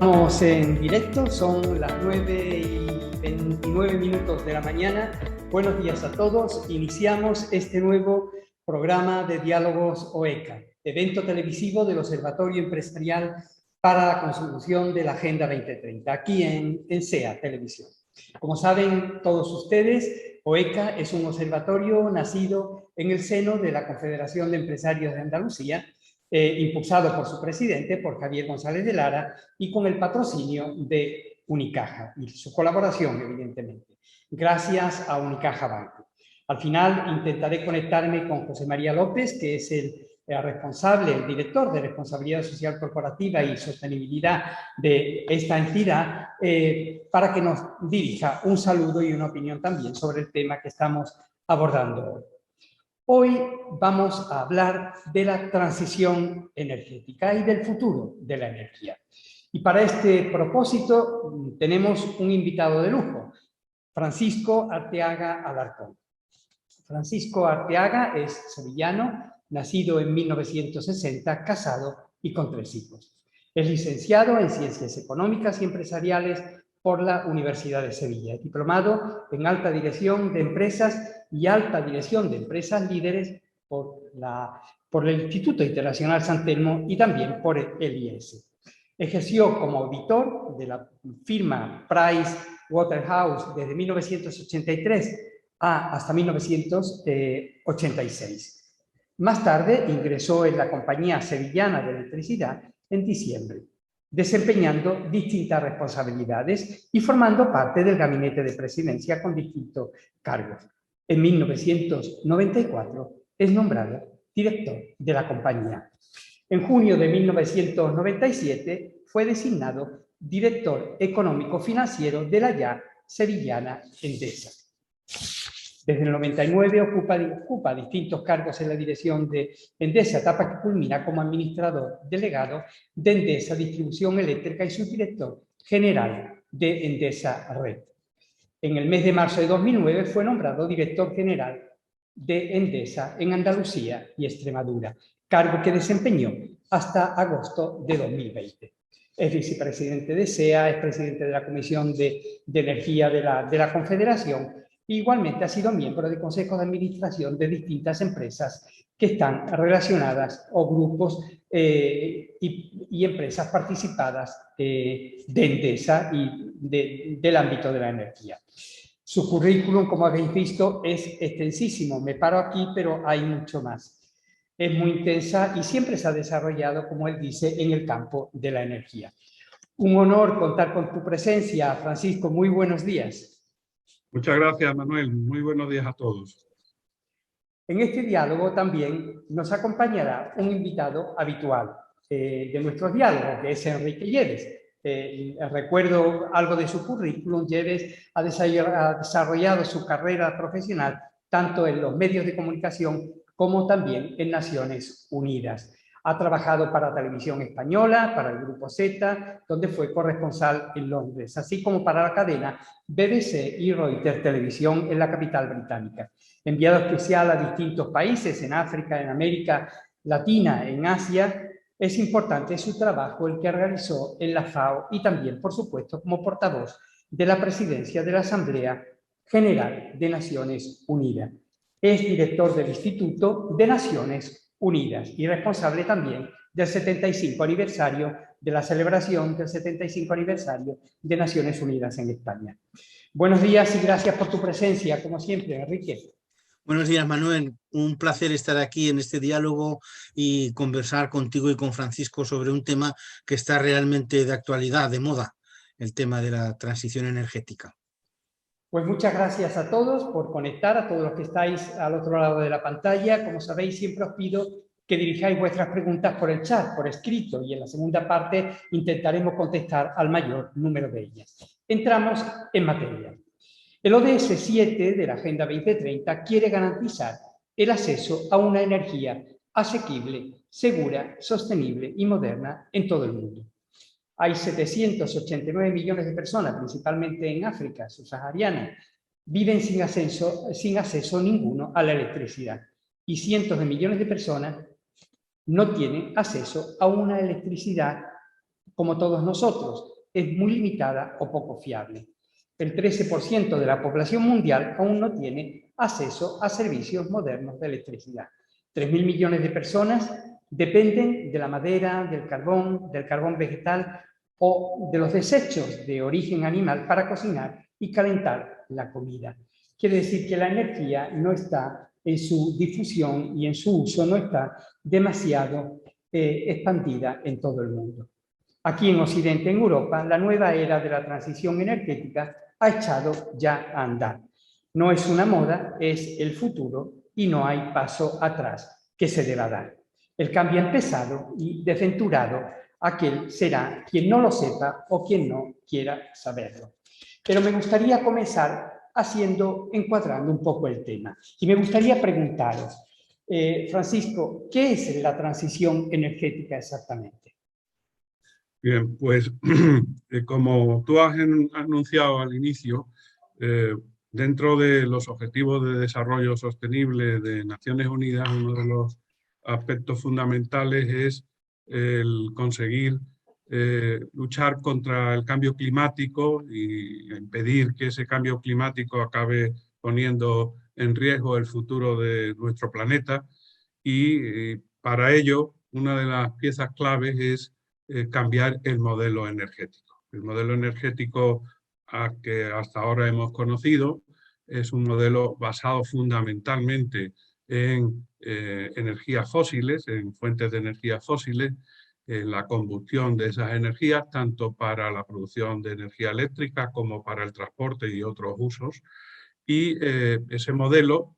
Estamos en directo, son las 9:29 de la mañana. Buenos días a todos. Iniciamos este nuevo programa de Diálogos OECA, evento televisivo del Observatorio Empresarial para la Consecución de la Agenda 2030, aquí en SEA Televisión. Como saben todos ustedes, OECA es un observatorio nacido en el seno de la Confederación de Empresarios de Andalucía, impulsado por su presidente, por Javier González de Lara, y con el patrocinio de Unicaja y su colaboración, evidentemente, gracias a Unicaja Banco. Al final intentaré conectarme con José María López, que es el responsable, el director de Responsabilidad Social Corporativa y Sostenibilidad de esta entidad, para que nos dirija un saludo y una opinión también sobre el tema que estamos abordando hoy. Hoy vamos a hablar de la transición energética y del futuro de la energía. Y para este propósito tenemos un invitado de lujo, Francisco Arteaga Alarcón. Francisco Arteaga es sevillano, nacido en 1960, casado y con 3 hijos. Es licenciado en Ciencias Económicas y Empresariales por la Universidad de Sevilla, diplomado en Alta Dirección de Empresas y Alta Dirección de Empresas Líderes por el Instituto Internacional San Telmo y también por el IES. Ejerció como auditor de la firma Price Waterhouse desde 1983 hasta 1986. Más tarde ingresó en la Compañía Sevillana de Electricidad en diciembre, desempeñando distintas responsabilidades y formando parte del gabinete de presidencia con distintos cargos. En 1994 es nombrado director de la compañía. En junio de 1997 fue designado director económico financiero de la ya sevillana Endesa. Desde el 99 ocupa distintos cargos en la dirección de Endesa, etapa que culmina como administrador delegado de Endesa Distribución Eléctrica y subdirector general de Endesa Red. En el mes de marzo de 2009 fue nombrado director general de Endesa en Andalucía y Extremadura, cargo que desempeñó hasta agosto de 2020. Es vicepresidente de SEA, es presidente de la Comisión de Energía de la Confederación. Igualmente ha sido miembro de consejos de administración de distintas empresas que están relacionadas o grupos y empresas participadas de Endesa y del ámbito de la energía. Su currículum, como habéis visto, es extensísimo. Me paro aquí, pero hay mucho más. Es muy intensa y siempre se ha desarrollado, como él dice, en el campo de la energía. Un honor contar con tu presencia, Francisco. Muy buenos días. Muchas gracias, Manuel. Muy buenos días a todos. En este diálogo también nos acompañará un invitado habitual de nuestros diálogos, que es Enrique Lleves. Recuerdo algo de su currículum. Lleves ha desarrollado su carrera profesional tanto en los medios de comunicación como también en Naciones Unidas. Ha trabajado para Televisión Española, para el Grupo Z, donde fue corresponsal en Londres, así como para la cadena BBC y Reuters Televisión en la capital británica. Enviado especial a distintos países, en África, en América Latina, en Asia. Es importante su trabajo, el que realizó en la FAO y también, por supuesto, como portavoz de la presidencia de la Asamblea General de Naciones Unidas. Es director del Instituto de Naciones Unidas y responsable también del 75 aniversario de la celebración del 75 aniversario de Naciones Unidas en España. Buenos días y gracias por tu presencia, como siempre, Enrique. Buenos días, Manuel. Un placer estar aquí en este diálogo y conversar contigo y con Francisco sobre un tema que está realmente de actualidad, de moda, el tema de la transición energética. Pues muchas gracias a todos por conectar, a todos los que estáis al otro lado de la pantalla. Como sabéis, siempre os pido que dirijáis vuestras preguntas por el chat, por escrito, y en la segunda parte intentaremos contestar al mayor número de ellas. Entramos en materia. El ODS 7 de la Agenda 2030 quiere garantizar el acceso a una energía asequible, segura, sostenible y moderna en todo el mundo. Hay 789 millones de personas, principalmente en África subsahariana, viven sin acceso ninguno a la electricidad. Y cientos de millones de personas no tienen acceso a una electricidad como todos nosotros, es muy limitada o poco fiable. El 13% de la población mundial aún no tiene acceso a servicios modernos de electricidad. 3.000 millones de personas dependen de la madera, del carbón vegetal o de los desechos de origen animal para cocinar y calentar la comida. Quiere decir que la energía no está en su difusión y en su uso, no está demasiado expandida en todo el mundo. Aquí en Occidente, en Europa, la nueva era de la transición energética ha echado ya a andar. No es una moda, es el futuro y no hay paso atrás que se deba dar. El cambio ha empezado y desventurado aquel será quien no lo sepa o quien no quiera saberlo. Pero me gustaría comenzar encuadrando un poco el tema. Y me gustaría preguntaros, Francisco, ¿qué es la transición energética exactamente? Bien, pues como tú has anunciado al inicio, dentro de los Objetivos de Desarrollo Sostenible de Naciones Unidas, uno de los aspectos fundamentales es el conseguir luchar contra el cambio climático y impedir que ese cambio climático acabe poniendo en riesgo el futuro de nuestro planeta. Y para ello, una de las piezas claves es cambiar el modelo energético. El modelo energético que hasta ahora hemos conocido es un modelo basado fundamentalmente en energías fósiles, en fuentes de energías fósiles, en la combustión de esas energías, tanto para la producción de energía eléctrica como para el transporte y otros usos. Y ese modelo,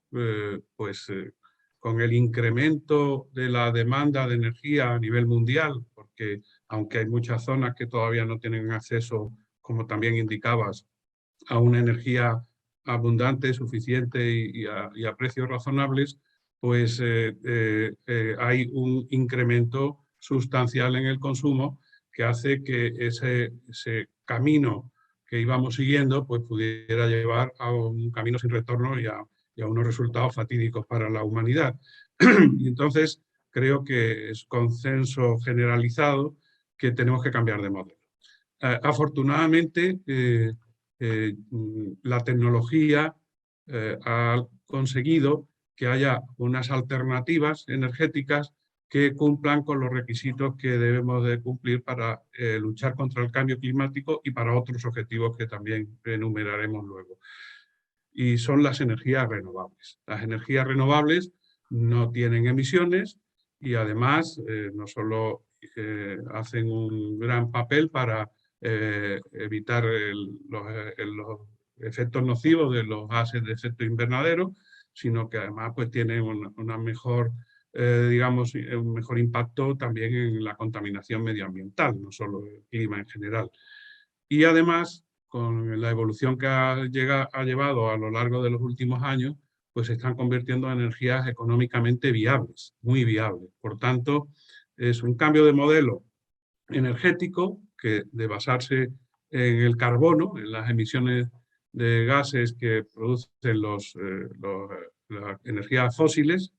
con el incremento de la demanda de energía a nivel mundial, porque aunque hay muchas zonas que todavía no tienen acceso, como también indicabas, a una energía abundante, suficiente y a precios razonables, pues hay un incremento sustancial en el consumo que hace que ese camino que íbamos siguiendo pues pudiera llevar a un camino sin retorno y a unos resultados fatídicos para la humanidad. Y entonces creo que es consenso generalizado que tenemos que cambiar de modelo. Afortunadamente, la tecnología ha conseguido que haya unas alternativas energéticas que cumplan con los requisitos que debemos de cumplir para luchar contra el cambio climático y para otros objetivos que también enumeraremos luego. Y son las energías renovables. Las energías renovables no tienen emisiones y además no solo hacen un gran papel para evitar los efectos nocivos de los gases de efecto invernadero, sino que además pues, tienen una mejor, digamos, un mejor impacto también en la contaminación medioambiental, no solo el clima en general. Y además, con la evolución que ha llevado a lo largo de los últimos años, pues se están convirtiendo en energías económicamente viables, muy viables. Por tanto, es un cambio de modelo energético que de basarse en el carbono, en las emisiones de gases que producen las energías fósiles,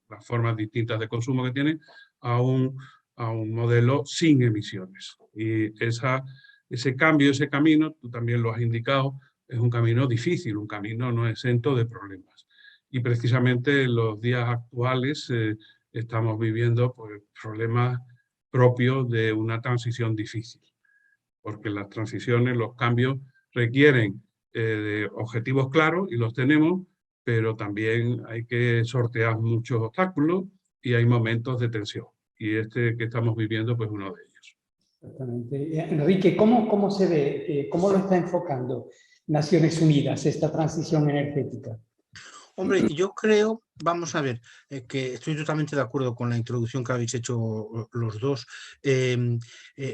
las formas distintas de consumo que tienen, a un modelo sin emisiones. Y ese cambio, ese camino, tú también lo has indicado, es un camino difícil, un camino no exento de problemas. Y precisamente en los días actuales estamos viviendo pues, problemas propios de una transición difícil, porque las transiciones, los cambios requieren de objetivos claros y los tenemos, pero también hay que sortear muchos obstáculos y hay momentos de tensión. Y este que estamos viviendo, pues uno de ellos. Exactamente. Enrique, ¿cómo se ve, cómo lo está enfocando Naciones Unidas esta transición energética? Hombre, yo creo, vamos a ver, que estoy totalmente de acuerdo con la introducción que habéis hecho los dos.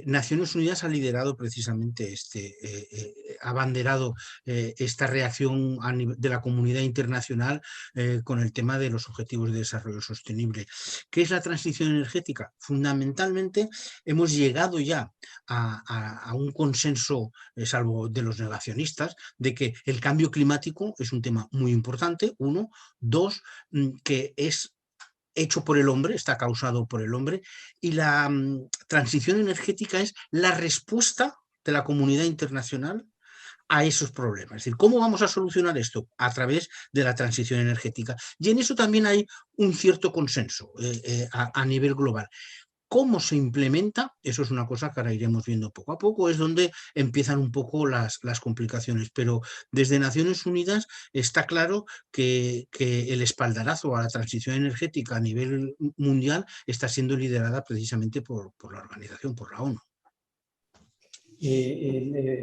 Naciones Unidas ha liderado precisamente ha abanderado esta reacción de la comunidad internacional con el tema de los Objetivos de Desarrollo Sostenible. ¿Qué es la transición energética? Fundamentalmente hemos llegado ya a un consenso, salvo de los negacionistas, de que el cambio climático es un tema muy importante, uno. Dos, que es hecho por el hombre, está causado por el hombre, y la transición energética es la respuesta de la comunidad internacional a esos problemas. Es decir, ¿cómo vamos a solucionar esto? A través de la transición energética. Y en eso también hay un cierto consenso a nivel global. ¿Cómo se implementa? Eso es una cosa que ahora iremos viendo poco a poco, es donde empiezan un poco las complicaciones, pero desde Naciones Unidas está claro que el espaldarazo a la transición energética a nivel mundial está siendo liderada precisamente por la organización, por la ONU.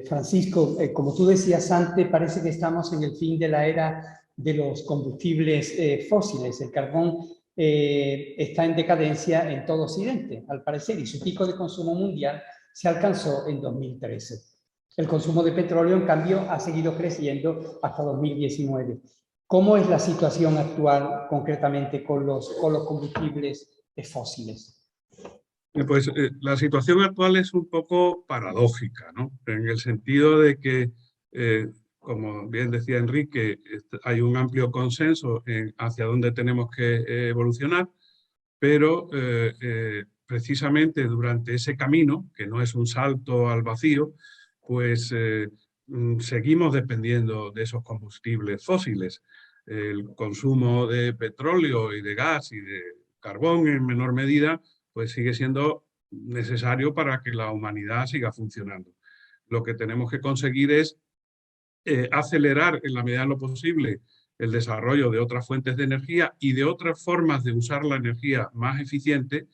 Francisco, como tú decías antes, parece que estamos en el fin de la era de los combustibles fósiles. El carbón está en decadencia en todo Occidente, al parecer, y su pico de consumo mundial se alcanzó en 2013. El consumo de petróleo, en cambio, ha seguido creciendo hasta 2019. ¿Cómo es la situación actual, concretamente, con los combustibles fósiles? Pues la situación actual es un poco paradójica, ¿no? En el sentido de que, como bien decía Enrique, hay un amplio consenso hacia dónde tenemos que evolucionar, pero precisamente durante ese camino, que no es un salto al vacío, pues seguimos dependiendo de esos combustibles fósiles. El consumo de petróleo y de gas y de carbón en menor medida pues sigue siendo necesario para que la humanidad siga funcionando. Lo que tenemos que conseguir es acelerar en la medida de lo posible el desarrollo de otras fuentes de energía y de otras formas de usar la energía más eficiente,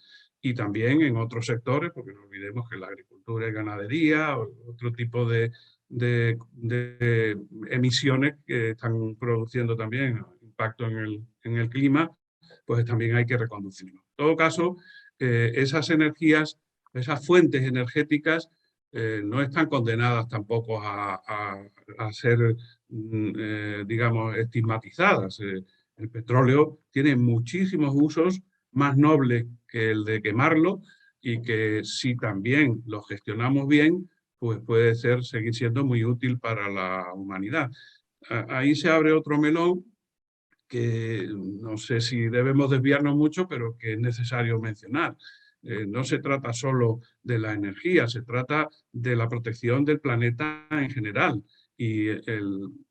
y también en otros sectores, porque no olvidemos que la agricultura y ganadería, o otro tipo de emisiones que están produciendo también impacto en el clima, pues también hay que reconducirlo. En todo caso, esas energías, esas fuentes energéticas no están condenadas tampoco a ser, digamos, estigmatizadas. El petróleo tiene muchísimos usos más nobles que el de quemarlo, y que si también lo gestionamos bien, pues puede seguir siendo muy útil para la humanidad. Ahí se abre otro melón que no sé si debemos desviarnos mucho, pero que es necesario mencionar. No se trata solo de la energía, se trata de la protección del planeta en general, y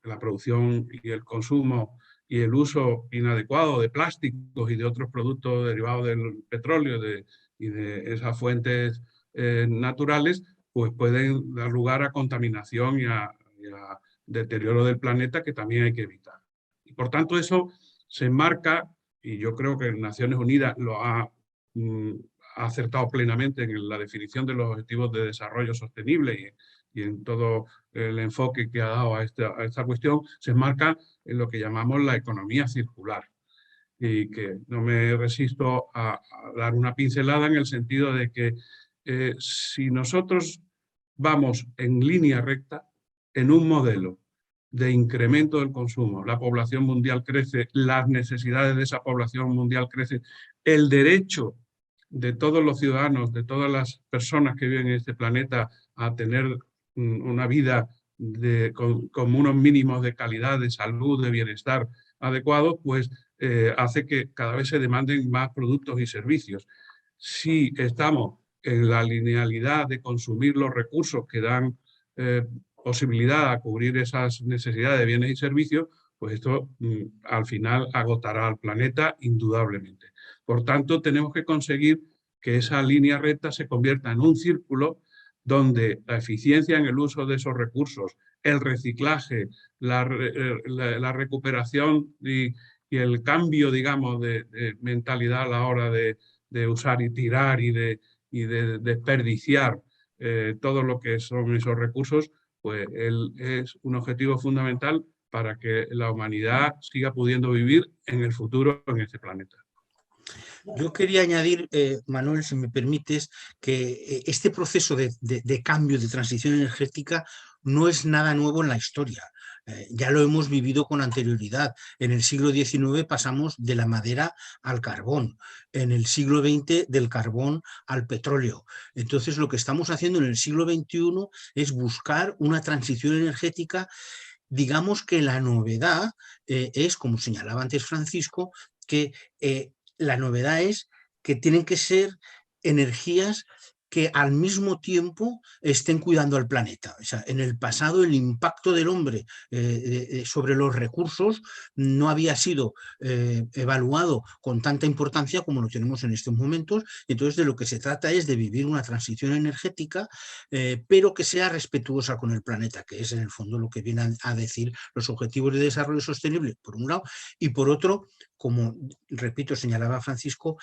la producción y el consumo y el uso inadecuado de plásticos y de otros productos derivados del petróleo y de esas fuentes naturales, pues pueden dar lugar a contaminación y a deterioro del planeta, que también hay que evitar. Y por tanto eso se enmarca, y yo creo que Naciones Unidas lo ha acertado plenamente en la definición de los objetivos de desarrollo sostenible y en todo el enfoque que ha dado a esta cuestión, se enmarca en lo que llamamos la economía circular. Y que no me resisto a dar una pincelada en el sentido de que si nosotros vamos en línea recta, en un modelo de incremento del consumo, la población mundial crece, las necesidades de esa población mundial crecen, el derecho de todos los ciudadanos, de todas las personas que viven en este planeta a tener una vida con unos mínimos de calidad, de salud, de bienestar adecuados, pues hace que cada vez se demanden más productos y servicios. Si estamos en la linealidad de consumir los recursos que dan posibilidad a cubrir esas necesidades de bienes y servicios, pues esto al final agotará al planeta indudablemente. Por tanto, tenemos que conseguir que esa línea recta se convierta en un círculo donde la eficiencia en el uso de esos recursos, el reciclaje, la recuperación y el cambio, digamos, de mentalidad a la hora de usar y tirar y de desperdiciar todo lo que son esos recursos, pues es un objetivo fundamental para que la humanidad siga pudiendo vivir en el futuro en este planeta. Yo quería añadir, Manuel, si me permites, que este proceso de cambio, de transición energética, no es nada nuevo en la historia. Ya lo hemos vivido con anterioridad. En el siglo XIX pasamos de la madera al carbón, en el siglo XX del carbón al petróleo. Entonces, lo que estamos haciendo en el siglo XXI es buscar una transición energética. Digamos que la novedad es, como señalaba antes Francisco, que la novedad es que tienen que ser energías que al mismo tiempo estén cuidando al planeta. O sea, en el pasado el impacto del hombre sobre los recursos no había sido evaluado con tanta importancia como lo tenemos en estos momentos. Entonces, de lo que se trata es de vivir una transición energética, pero que sea respetuosa con el planeta, que es en el fondo lo que vienen a decir los Objetivos de Desarrollo Sostenible, por un lado, y por otro, como repito, señalaba Francisco,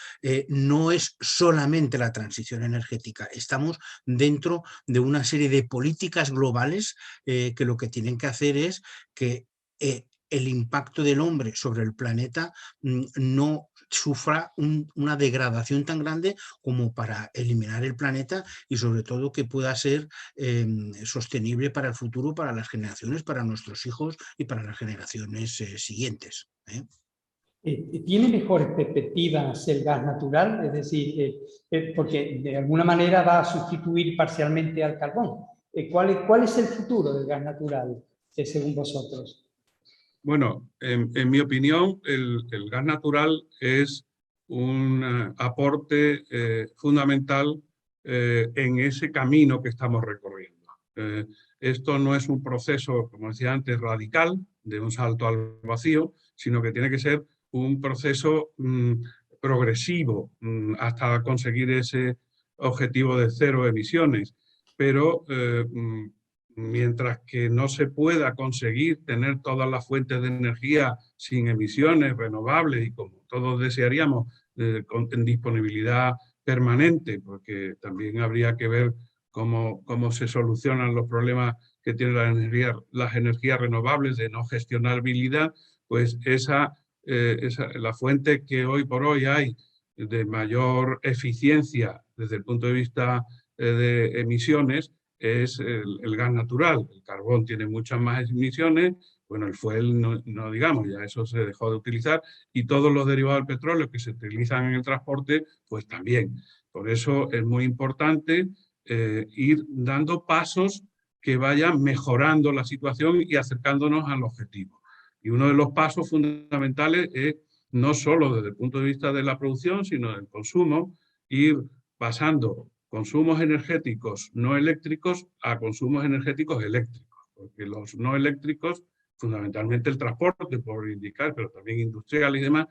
no es solamente la transición energética. Estamos dentro de una serie de políticas globales que lo que tienen que hacer es que el impacto del hombre sobre el planeta no sufra una degradación tan grande como para eliminar el planeta y sobre todo que pueda ser sostenible para el futuro, para las generaciones, para nuestros hijos y para las generaciones siguientes. ¿Tiene mejores perspectivas el gas natural? Es decir, porque de alguna manera va a sustituir parcialmente al carbón. ¿Cuál es el futuro del gas natural, según vosotros? Bueno, en mi opinión, el gas natural es un aporte fundamental en ese camino que estamos recorriendo. Esto no es un proceso, como decía antes, radical, de un salto al vacío, sino que tiene que ser un proceso progresivo hasta conseguir ese objetivo de 0 emisiones. Pero mientras que no se pueda conseguir tener todas las fuentes de energía sin emisiones, renovables y como todos desearíamos, en disponibilidad permanente, porque también habría que ver cómo se solucionan los problemas que tienen las energías renovables de no gestionabilidad, pues la fuente que hoy por hoy hay de mayor eficiencia desde el punto de vista de emisiones es el gas natural. El carbón tiene muchas más emisiones, bueno, el fuel no digamos, ya eso se dejó de utilizar, y todos los derivados del petróleo que se utilizan en el transporte, pues también. Por eso es muy importante ir dando pasos que vayan mejorando la situación y acercándonos al objetivo. Y uno de los pasos fundamentales es no solo desde el punto de vista de la producción, sino del consumo, ir pasando consumos energéticos no eléctricos a consumos energéticos eléctricos, porque los no eléctricos, fundamentalmente el transporte, por indicar, pero también industrial y demás,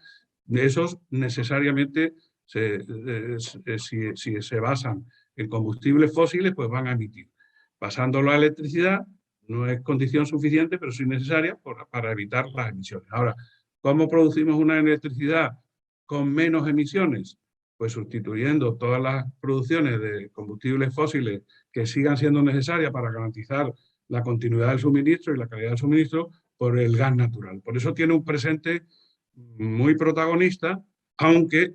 de esos necesariamente, si se basan en combustibles fósiles, pues van a emitir. Pasándolo a electricidad, no es condición suficiente, pero sí necesaria para evitar las emisiones. Ahora, ¿cómo producimos una electricidad con menos emisiones? Pues sustituyendo todas las producciones de combustibles fósiles que sigan siendo necesarias para garantizar la continuidad del suministro y la calidad del suministro por el gas natural. Por eso tiene un presente muy protagonista, aunque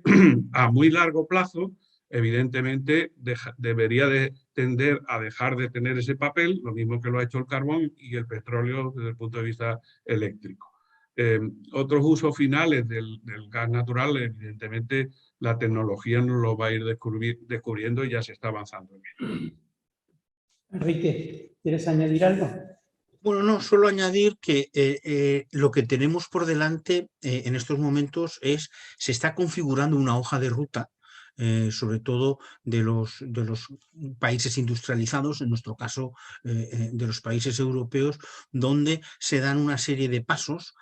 a muy largo plazo, evidentemente, debería de tender a dejar de tener ese papel, lo mismo que lo ha hecho el carbón y el petróleo desde el punto de vista eléctrico. Otros usos finales del gas natural, evidentemente, la tecnología nos lo va a ir descubriendo y ya se está avanzando en ello. Enrique, ¿quieres añadir algo? Bueno, no, solo añadir que lo que tenemos por delante en estos momentos se está configurando una hoja de ruta, sobre todo de los países industrializados, en nuestro caso de los países europeos, donde se dan una serie de pasos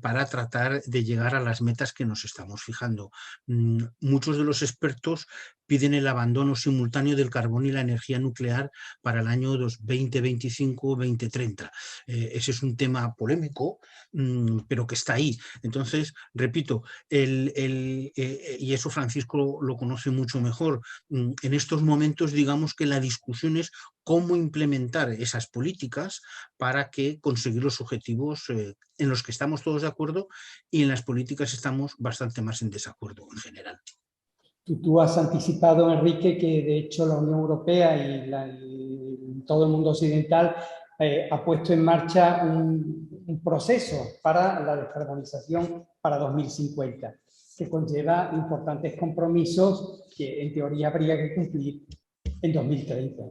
para tratar de llegar a las metas que nos estamos fijando. Muchos de los expertos piden el abandono simultáneo del carbón y la energía nuclear para el año 2025-2030. Ese es un tema polémico, pero que está ahí. Entonces, repito, y eso Francisco lo conoce mucho mejor, en estos momentos digamos que la discusión es cómo implementar esas políticas para que conseguir los objetivos en los que estamos todos de acuerdo y en las políticas estamos bastante más en desacuerdo en general. Tú has anticipado, Enrique, que de hecho la Unión Europea y todo el mundo occidental ha puesto en marcha un proceso para la descarbonización para 2050, que conlleva importantes compromisos que en teoría habría que cumplir en 2030.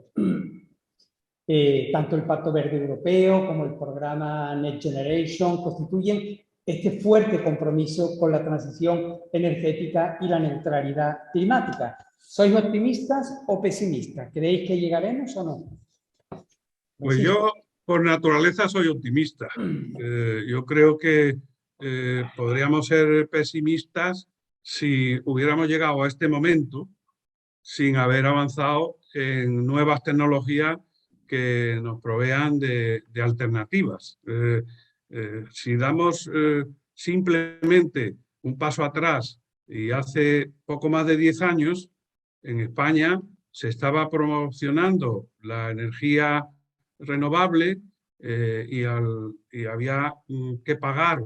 Tanto el Pacto Verde Europeo como el programa Next Generation constituyen este fuerte compromiso con la transición energética y la neutralidad climática. ¿Sois optimistas o pesimistas? ¿Creéis que llegaremos o no? Pues yo, por naturaleza, soy optimista. Yo creo que podríamos ser pesimistas si hubiéramos llegado a este momento sin haber avanzado en nuevas tecnologías que nos provean de alternativas. Si damos simplemente un paso atrás, y hace poco más de 10 años, en España se estaba promocionando la energía renovable y había que pagar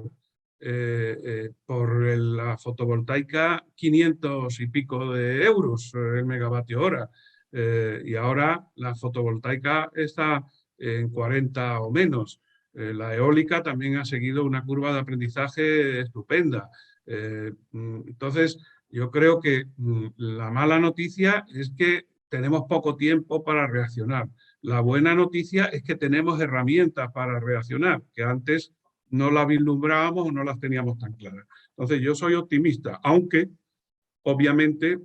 por la fotovoltaica 500 y pico de euros el megavatio hora. Y ahora la fotovoltaica está en 40 o menos. La eólica también ha seguido una curva de aprendizaje estupenda. Entonces, yo creo que la mala noticia es que tenemos poco tiempo para reaccionar. La buena noticia es que tenemos herramientas para reaccionar, que antes no las vislumbrábamos o no las teníamos tan claras. Entonces, yo soy optimista, aunque obviamente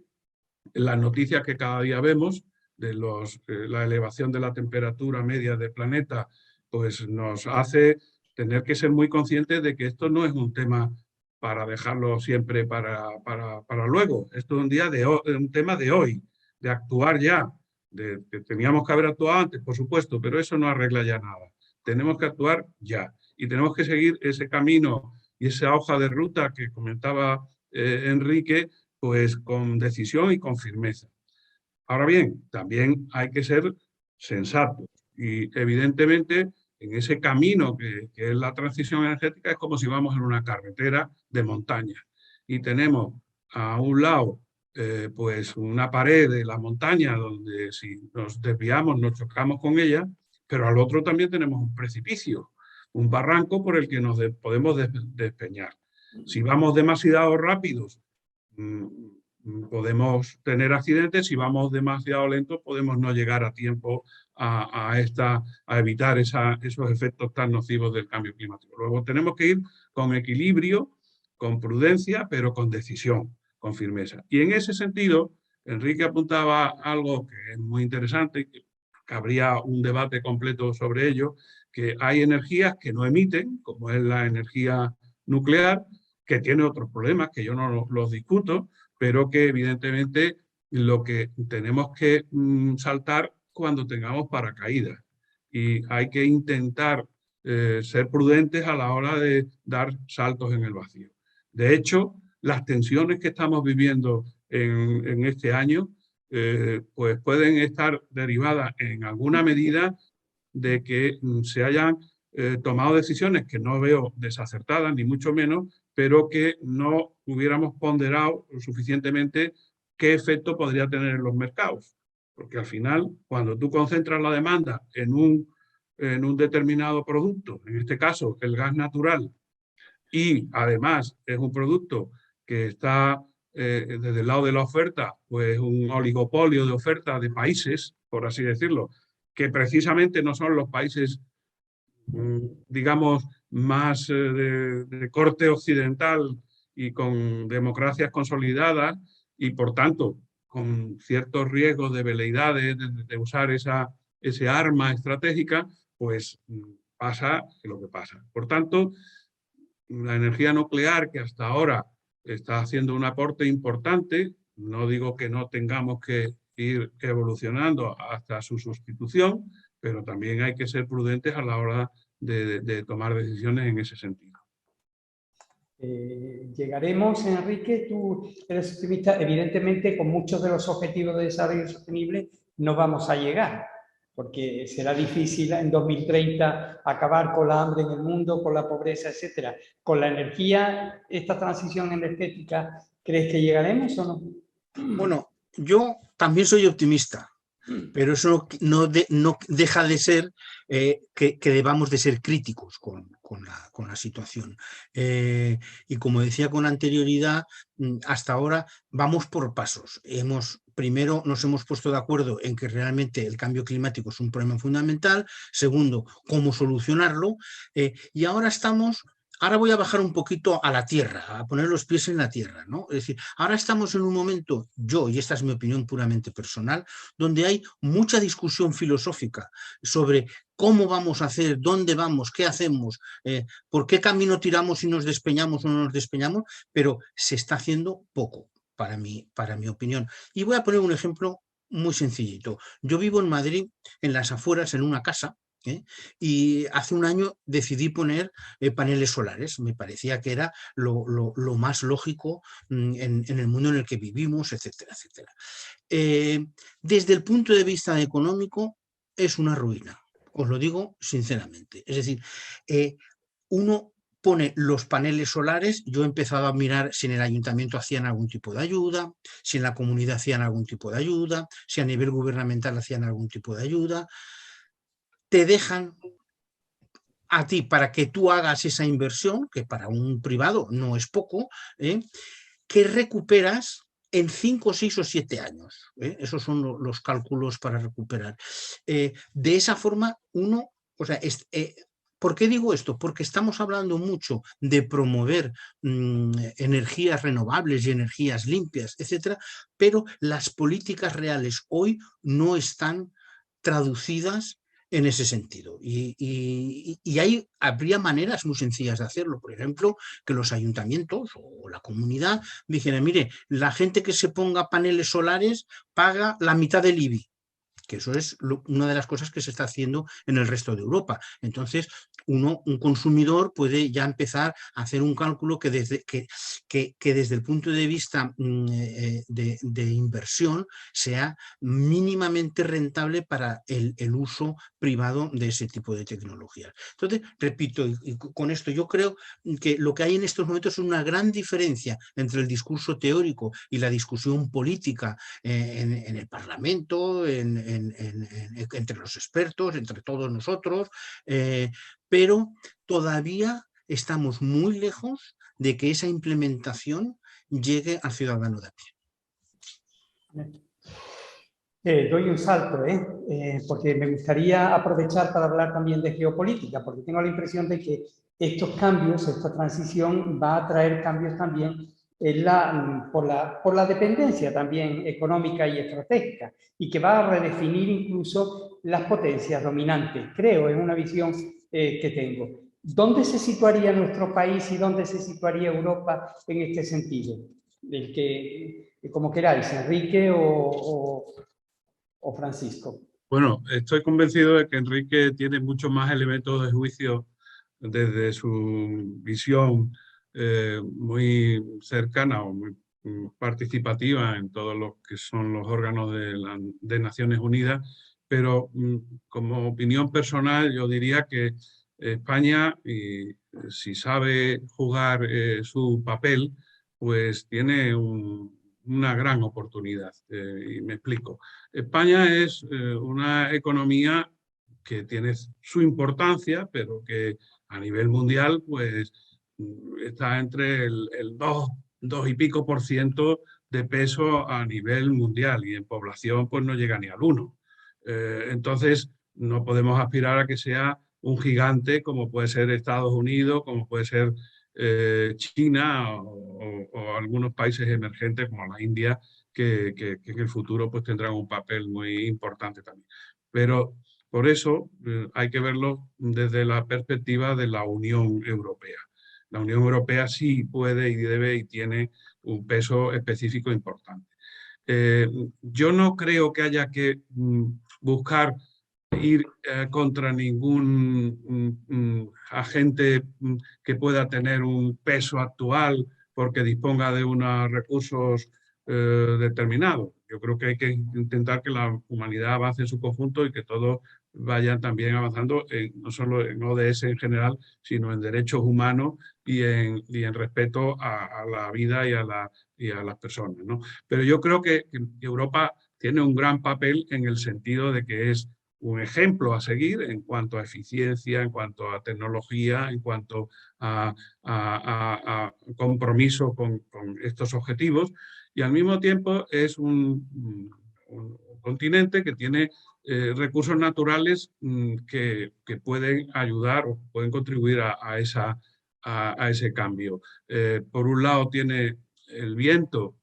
las noticias que cada día vemos de la elevación de la temperatura media del planeta, pues nos hace tener que ser muy conscientes de que esto no es un tema para dejarlo siempre para luego. Esto es un tema de hoy, de actuar ya. Que teníamos que haber actuado antes, por supuesto, pero eso no arregla ya nada. Tenemos que actuar ya y tenemos que seguir ese camino y esa hoja de ruta que comentaba Enrique, pues con decisión y con firmeza. Ahora bien, también hay que ser sensatos y evidentemente en ese camino que es la transición energética es como si vamos en una carretera de montaña y tenemos a un lado pues una pared de la montaña donde si nos desviamos nos chocamos con ella, pero al otro también tenemos un precipicio, un barranco por el que nos podemos despeñar. Si vamos demasiado rápidos, podemos tener accidentes. Si vamos demasiado lentos, podemos no llegar a tiempo a evitar esos efectos tan nocivos del cambio climático. Luego tenemos que ir con equilibrio, con prudencia, pero con decisión, con firmeza. Y en ese sentido, Enrique apuntaba algo que es muy interesante, que habría un debate completo sobre ello, que hay energías que no emiten, como es la energía nuclear, que tiene otros problemas que yo no los discuto, pero que evidentemente lo que tenemos que saltar cuando tengamos paracaídas. Y hay que intentar ser prudentes a la hora de dar saltos en el vacío. De hecho, las tensiones que estamos viviendo en este año pues pueden estar derivadas en alguna medida de que se hayan tomado decisiones que no veo desacertadas, ni mucho menos, pero que no hubiéramos ponderado suficientemente qué efecto podría tener en los mercados. Porque al final, cuando tú concentras la demanda en un determinado producto, en este caso el gas natural, y además es un producto que está desde el lado de la oferta, pues un oligopolio de oferta de países, por así decirlo, que precisamente no son los países, digamos, más de corte occidental y con democracias consolidadas y, por tanto, con ciertos riesgos de veleidades, de usar ese arma estratégica, pues pasa lo que pasa. Por tanto, la energía nuclear, que hasta ahora está haciendo un aporte importante, no digo que no tengamos que ir evolucionando hasta su sustitución, pero también hay que ser prudentes a la hora de tomar decisiones en ese sentido. Llegaremos, Enrique, tú eres optimista. Evidentemente, con muchos de los objetivos de desarrollo sostenible no vamos a llegar, porque será difícil en 2030 acabar con la hambre en el mundo, con la pobreza, etcétera. Con la energía, esta transición energética, ¿crees que llegaremos o no? Bueno, yo también soy optimista, pero eso no deja de ser que debamos de ser críticos con la situación. Y como decía con anterioridad, hasta ahora vamos por pasos. Primero nos hemos puesto de acuerdo en que realmente el cambio climático es un problema fundamental. Segundo, cómo solucionarlo. Y ahora estamos ahora voy a bajar un poquito a la tierra, a poner los pies en la tierra, ¿no? Es decir, ahora estamos en un momento, y esta es mi opinión puramente personal, donde hay mucha discusión filosófica sobre cómo vamos a hacer, dónde vamos, qué hacemos, por qué camino tiramos y nos despeñamos o no nos despeñamos, pero se está haciendo poco, para mi opinión. Y voy a poner un ejemplo muy sencillito. Yo vivo en Madrid, en las afueras, en una casa, y hace un año decidí poner paneles solares. Me parecía que era lo más lógico en el mundo en el que vivimos, etcétera, etcétera. Desde el punto de vista económico, es una ruina. Os lo digo sinceramente. Es decir, uno pone los paneles solares, yo he empezado a mirar si en el ayuntamiento hacían algún tipo de ayuda, si en la comunidad hacían algún tipo de ayuda, si a nivel gubernamental hacían algún tipo de ayuda. Te dejan a ti para que tú hagas esa inversión, que para un privado no es poco, que recuperas en 5, 6 o 7 años. Esos son los cálculos para recuperar. De esa forma, uno, o sea, ¿por qué digo esto? Porque estamos hablando mucho de promover energías renovables y energías limpias, etcétera, pero las políticas reales hoy no están traducidas en ese sentido. Y habría maneras muy sencillas de hacerlo. Por ejemplo, que los ayuntamientos o la comunidad dijeran, mire, la gente que se ponga paneles solares paga la mitad del IBI, que eso es una de las cosas que se está haciendo en el resto de Europa. Entonces, un consumidor puede ya empezar a hacer un cálculo que desde el punto de vista de inversión sea mínimamente rentable para el uso privado de ese tipo de tecnologías. Entonces, repito, y con esto yo creo que lo que hay en estos momentos es una gran diferencia entre el discurso teórico y la discusión política en el Parlamento, entre los expertos, entre todos nosotros, pero todavía estamos muy lejos de que esa implementación llegue al ciudadano de a pie. Doy un salto, porque me gustaría aprovechar para hablar también de geopolítica, porque tengo la impresión de que estos cambios, esta transición va a traer cambios también por la dependencia también económica y estratégica, y que va a redefinir incluso las potencias dominantes, creo, es una visión que tengo. ¿Dónde se situaría nuestro país y dónde se situaría Europa en este sentido? Como queráis, Enrique o Francisco. Bueno, estoy convencido de que Enrique tiene muchos más elementos de juicio desde su visión muy cercana o muy participativa en todos los que son los órganos de Naciones Unidas, pero como opinión personal yo diría que España, si sabe jugar su papel, pues tiene una gran oportunidad. Y me explico. España es una economía que tiene su importancia, pero que a nivel mundial pues está entre el 2 y pico por ciento de peso a nivel mundial, y en población pues no llega ni al 1. Entonces no podemos aspirar a que sea un gigante como puede ser Estados Unidos, como puede ser China o algunos países emergentes como la India, que en el futuro pues tendrán un papel muy importante también. Pero por eso hay que verlo desde la perspectiva de la Unión Europea. La Unión Europea sí puede y debe y tiene un peso específico importante. Yo no creo que haya que buscar ir contra ningún agente que pueda tener un peso actual porque disponga de unos recursos determinados. Yo creo que hay que intentar que la humanidad avance en su conjunto y que todos vayan también avanzando, no solo en ODS en general, sino en derechos humanos y en respeto a la vida y a las personas, ¿no? Pero yo creo que Europa tiene un gran papel en el sentido de que es un ejemplo a seguir en cuanto a eficiencia, en cuanto a tecnología, en cuanto a compromiso con estos objetivos, y al mismo tiempo es un continente que tiene recursos naturales que pueden ayudar o pueden contribuir a a ese cambio. Por un lado tiene el viento,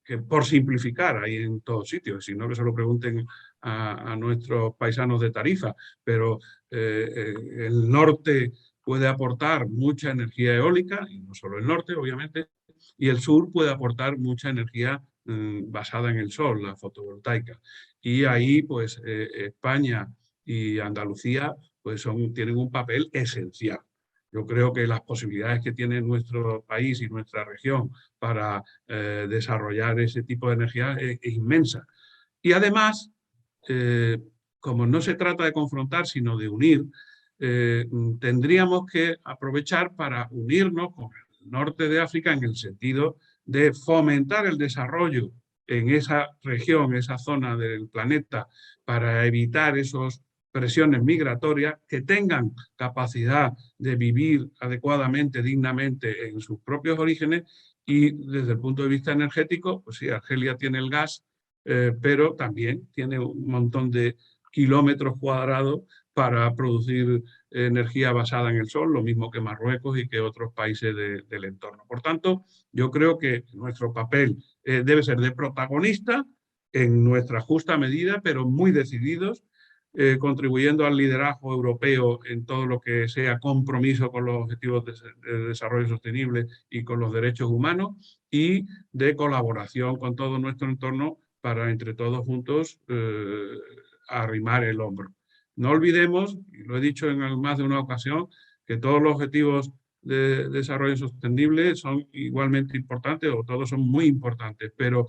que por simplificar hay en todos sitios, si no que se lo pregunten a nuestros paisanos de Tarifa, pero el norte puede aportar mucha energía eólica, y no solo el norte, obviamente, y el sur puede aportar mucha energía basada en el sol, la fotovoltaica. Y ahí, pues, España y Andalucía pues tienen un papel esencial. Yo creo que las posibilidades que tiene nuestro país y nuestra región para desarrollar ese tipo de energía es inmensa. Y además, como no se trata de confrontar, sino de unir, tendríamos que aprovechar para unirnos con el norte de África en el sentido de fomentar el desarrollo en esa región, esa zona del planeta, para evitar esas presiones migratorias, que tengan capacidad de vivir adecuadamente, dignamente en sus propios orígenes. Y desde el punto de vista energético, pues sí, Argelia tiene el gas, pero también tiene un montón de kilómetros cuadrados para producir energía basada en el sol, lo mismo que Marruecos y que otros países del entorno. Por tanto, yo creo que nuestro papel debe ser de protagonista en nuestra justa medida, pero muy decididos, contribuyendo al liderazgo europeo en todo lo que sea compromiso con los objetivos de desarrollo sostenible y con los derechos humanos, y de colaboración con todo nuestro entorno para entre todos juntos arrimar el hombro. No olvidemos, y lo he dicho en más de una ocasión, que todos los objetivos de desarrollo sostenible son igualmente importantes, o todos son muy importantes, pero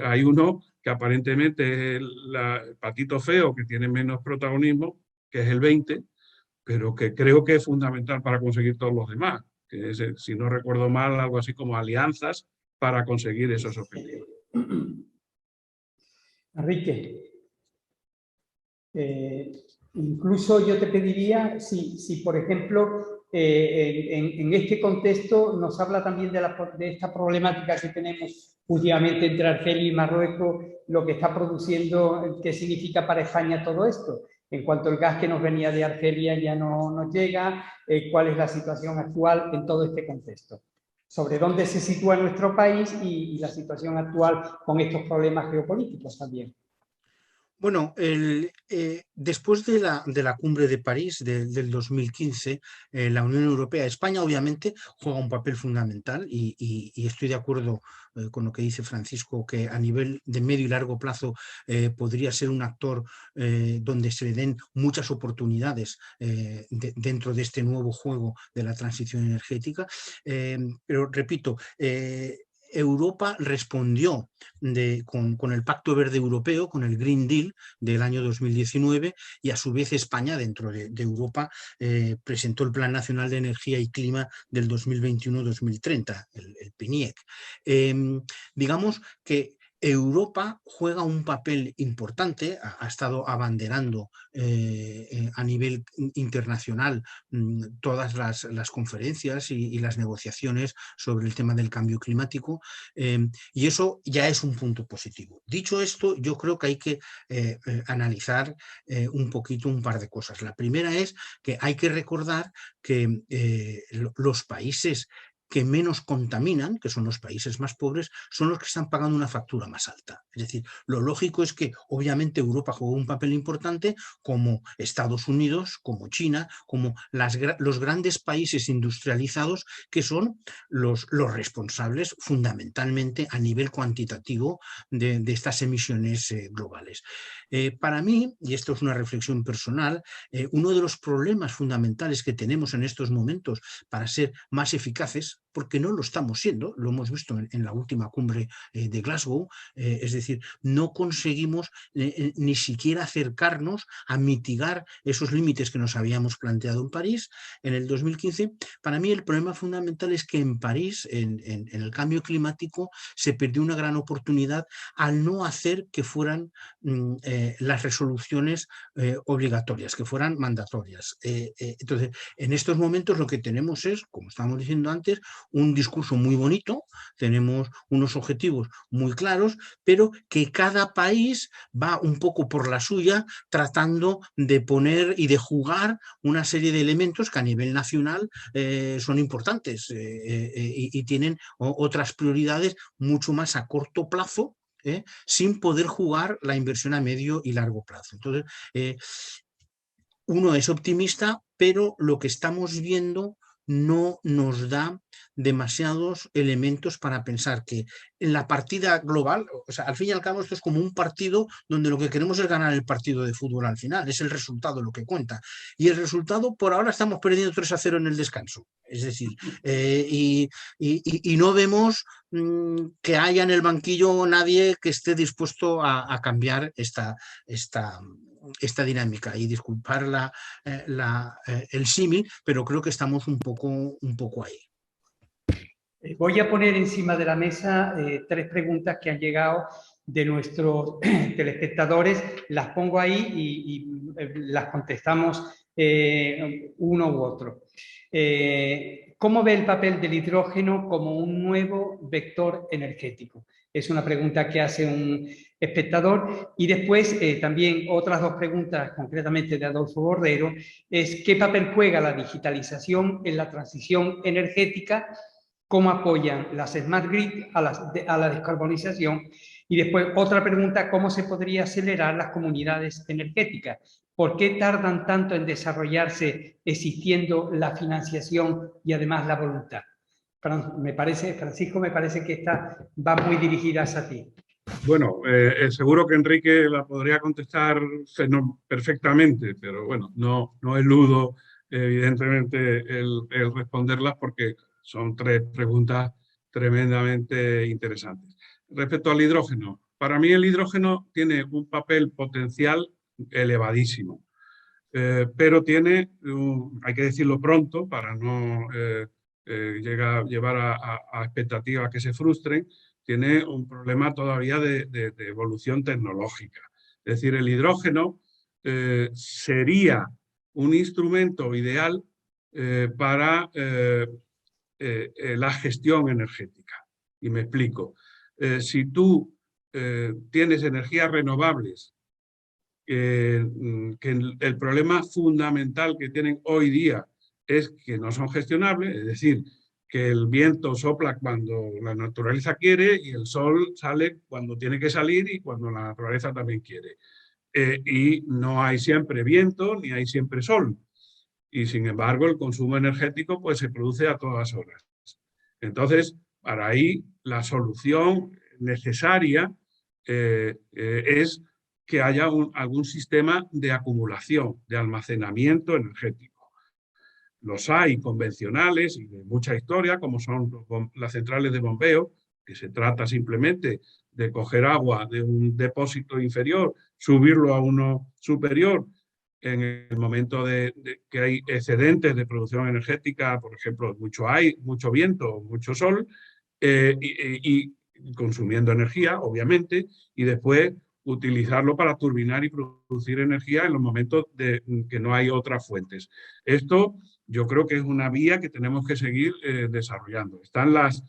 hay uno que aparentemente es el patito feo, que tiene menos protagonismo, que es el 20, pero que creo que es fundamental para conseguir todos los demás, que es, si no recuerdo mal, algo así como alianzas para conseguir esos objetivos. Enrique, incluso yo te pediría, si por ejemplo, en este contexto nos habla también de esta problemática que tenemos últimamente entre Argelia y Marruecos, lo que está produciendo, qué significa para España todo esto. En cuanto al gas que nos venía de Argelia ya no nos llega, cuál es la situación actual en todo este contexto, sobre dónde se sitúa nuestro país y la situación actual con estos problemas geopolíticos también. Bueno, después de la cumbre de París del 2015, la Unión Europea, España obviamente juega un papel fundamental, y estoy de acuerdo con lo que dice Francisco, que a nivel de medio y largo plazo podría ser un actor donde se le den muchas oportunidades dentro de este nuevo juego de la transición energética. Pero repito, Europa respondió con el Pacto Verde Europeo, con el Green Deal del año 2019, y a su vez España, dentro de Europa, presentó el Plan Nacional de Energía y Clima del 2021-2030, el PNIEC. Digamos que Europa juega un papel importante, ha estado abanderando a nivel internacional todas las conferencias y las negociaciones sobre el tema del cambio climático, y eso ya es un punto positivo. Dicho esto, yo creo que hay que analizar un poquito un par de cosas. La primera es que hay que recordar que los países que menos contaminan, que son los países más pobres, son los que están pagando una factura más alta. Es decir, lo lógico es que obviamente Europa juega un papel importante, como Estados Unidos, como China, como los grandes países industrializados, que son los responsables fundamentalmente a nivel cuantitativo de estas emisiones globales. Para mí, y esto es una reflexión personal, uno de los problemas fundamentales que tenemos en estos momentos para ser más eficaces, porque no lo estamos siendo, lo hemos visto en la última cumbre de Glasgow, es decir, no conseguimos ni siquiera acercarnos a mitigar esos límites que nos habíamos planteado en París en el 2015. Para mí el problema fundamental es que en París, en el cambio climático, se perdió una gran oportunidad al no hacer que fueran las resoluciones obligatorias, que fueran mandatorias. Entonces, en estos momentos lo que tenemos es, como estábamos diciendo antes, un discurso muy bonito, tenemos unos objetivos muy claros, pero que cada país va un poco por la suya tratando de poner y de jugar una serie de elementos que a nivel nacional son importantes y tienen otras prioridades mucho más a corto plazo, sin poder jugar la inversión a medio y largo plazo. Entonces, uno es optimista, pero lo que estamos viendo no nos da demasiados elementos para pensar que en la partida global, o sea, al fin y al cabo esto es como un partido donde lo que queremos es ganar el partido de fútbol al final, es el resultado lo que cuenta. Y el resultado, por ahora estamos perdiendo 3-0 en el descanso. Es decir, y no vemos que haya en el banquillo nadie que esté dispuesto a cambiar esta dinámica, y disculpar el símil, pero creo que estamos un poco ahí. Voy a poner encima de la mesa 3 preguntas que han llegado de nuestros telespectadores. Las pongo ahí y las contestamos uno u otro. ¿Cómo ve el papel del hidrógeno como un nuevo vector energético? Es una pregunta que hace un espectador. Y después también otras 2 preguntas, concretamente de Adolfo Bordero, es ¿qué papel juega la digitalización en la transición energética? ¿Cómo apoyan las Smart Grid a la descarbonización? Y después otra pregunta, ¿cómo se podría acelerar las comunidades energéticas? ¿Por qué tardan tanto en desarrollarse existiendo la financiación y además la voluntad? Francisco, me parece que esta va muy dirigida hacia ti. Bueno, seguro que Enrique la podría contestar perfectamente, pero bueno, no eludo evidentemente el responderlas porque son 3 preguntas tremendamente interesantes. Respecto al hidrógeno, para mí el hidrógeno tiene un papel potencial elevadísimo, pero tiene, hay que decirlo pronto para no llevar a expectativas que se frustren, tiene un problema todavía de evolución tecnológica. Es decir, el hidrógeno sería un instrumento ideal para la gestión energética. Y me explico. Si tú tienes energías renovables, que el problema fundamental que tienen hoy día es que no son gestionables, es decir, que el viento sopla cuando la naturaleza quiere y el sol sale cuando tiene que salir y cuando la naturaleza también quiere. Y no hay siempre viento ni hay siempre sol. Y sin embargo el consumo energético pues se produce a todas horas. Entonces, para ahí la solución necesaria es que haya algún sistema de acumulación, de almacenamiento energético. Los hay convencionales y de mucha historia, como son las centrales de bombeo, que se trata simplemente de coger agua de un depósito inferior, subirlo a uno superior en el momento que hay excedentes de producción energética, por ejemplo, mucho viento, mucho sol, y consumiendo energía, obviamente, y después utilizarlo para turbinar y producir energía en los momentos que no hay otras fuentes. Esto yo creo que es una vía que tenemos que seguir desarrollando. Están las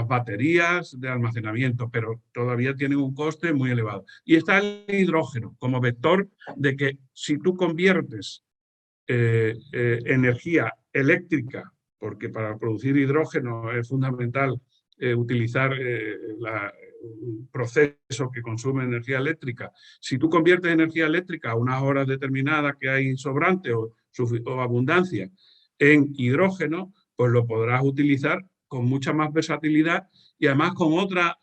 baterías de almacenamiento, pero todavía tienen un coste muy elevado. Y está el hidrógeno como vector de que si tú conviertes energía eléctrica, porque para producir hidrógeno es fundamental utilizar un proceso que consume energía eléctrica. Si tú conviertes energía eléctrica a unas horas determinadas que hay sobrante o abundancia en hidrógeno, pues lo podrás utilizar con mucha más versatilidad y además con otra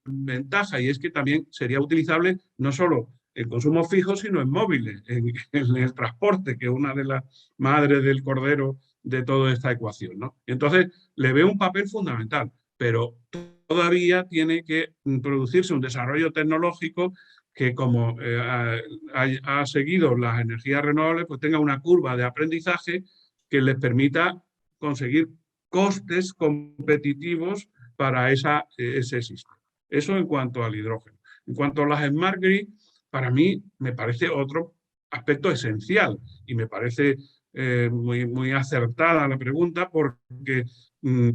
ventaja, y es que también sería utilizable no solo en consumo fijo, sino en móviles, en el transporte, que es una de las madres del cordero de toda esta ecuación, ¿no? Entonces, le veo un papel fundamental, pero todavía tiene que producirse un desarrollo tecnológico que, como ha seguido las energías renovables, pues tenga una curva de aprendizaje que les permita conseguir costes competitivos para ese sistema. Eso en cuanto al hidrógeno. En cuanto a las Smart Grid, para mí me parece otro aspecto esencial y me parece muy acertada la pregunta, porque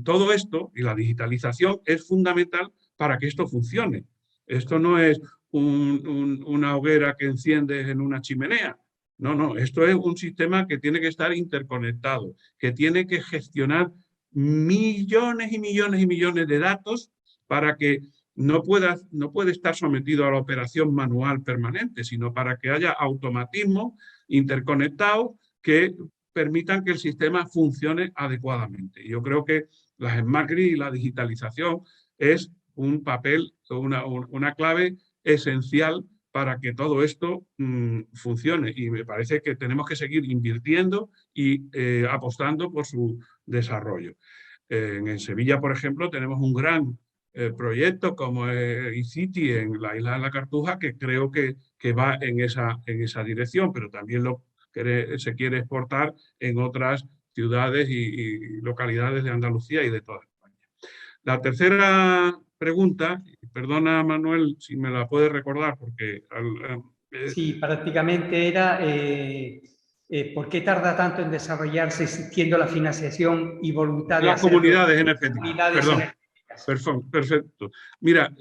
todo esto y la digitalización es fundamental para que esto funcione. Esto no es una hoguera que enciendes en una chimenea. No, no, esto es un sistema que tiene que estar interconectado, que tiene que gestionar millones y millones y millones de datos para que no puede estar sometido a la operación manual permanente, sino para que haya automatismos interconectados que permitan que el sistema funcione adecuadamente. Yo creo que las Smart Grid y la digitalización es un papel, una clave esencial para que todo esto funcione. Y me parece que tenemos que seguir invirtiendo y apostando por su desarrollo. En Sevilla, por ejemplo, tenemos un gran proyecto como eCity en la isla de la Cartuja, que creo que va en esa dirección, pero también se quiere exportar en otras ciudades y localidades de Andalucía y de toda España. La tercera pregunta, perdona Manuel si me la puedes recordar, porque... Sí, prácticamente era ¿por qué tarda tanto en desarrollarse existiendo la financiación y voluntad de las hacerlo? comunidades energéticas. Perdón. Perfecto. Mira,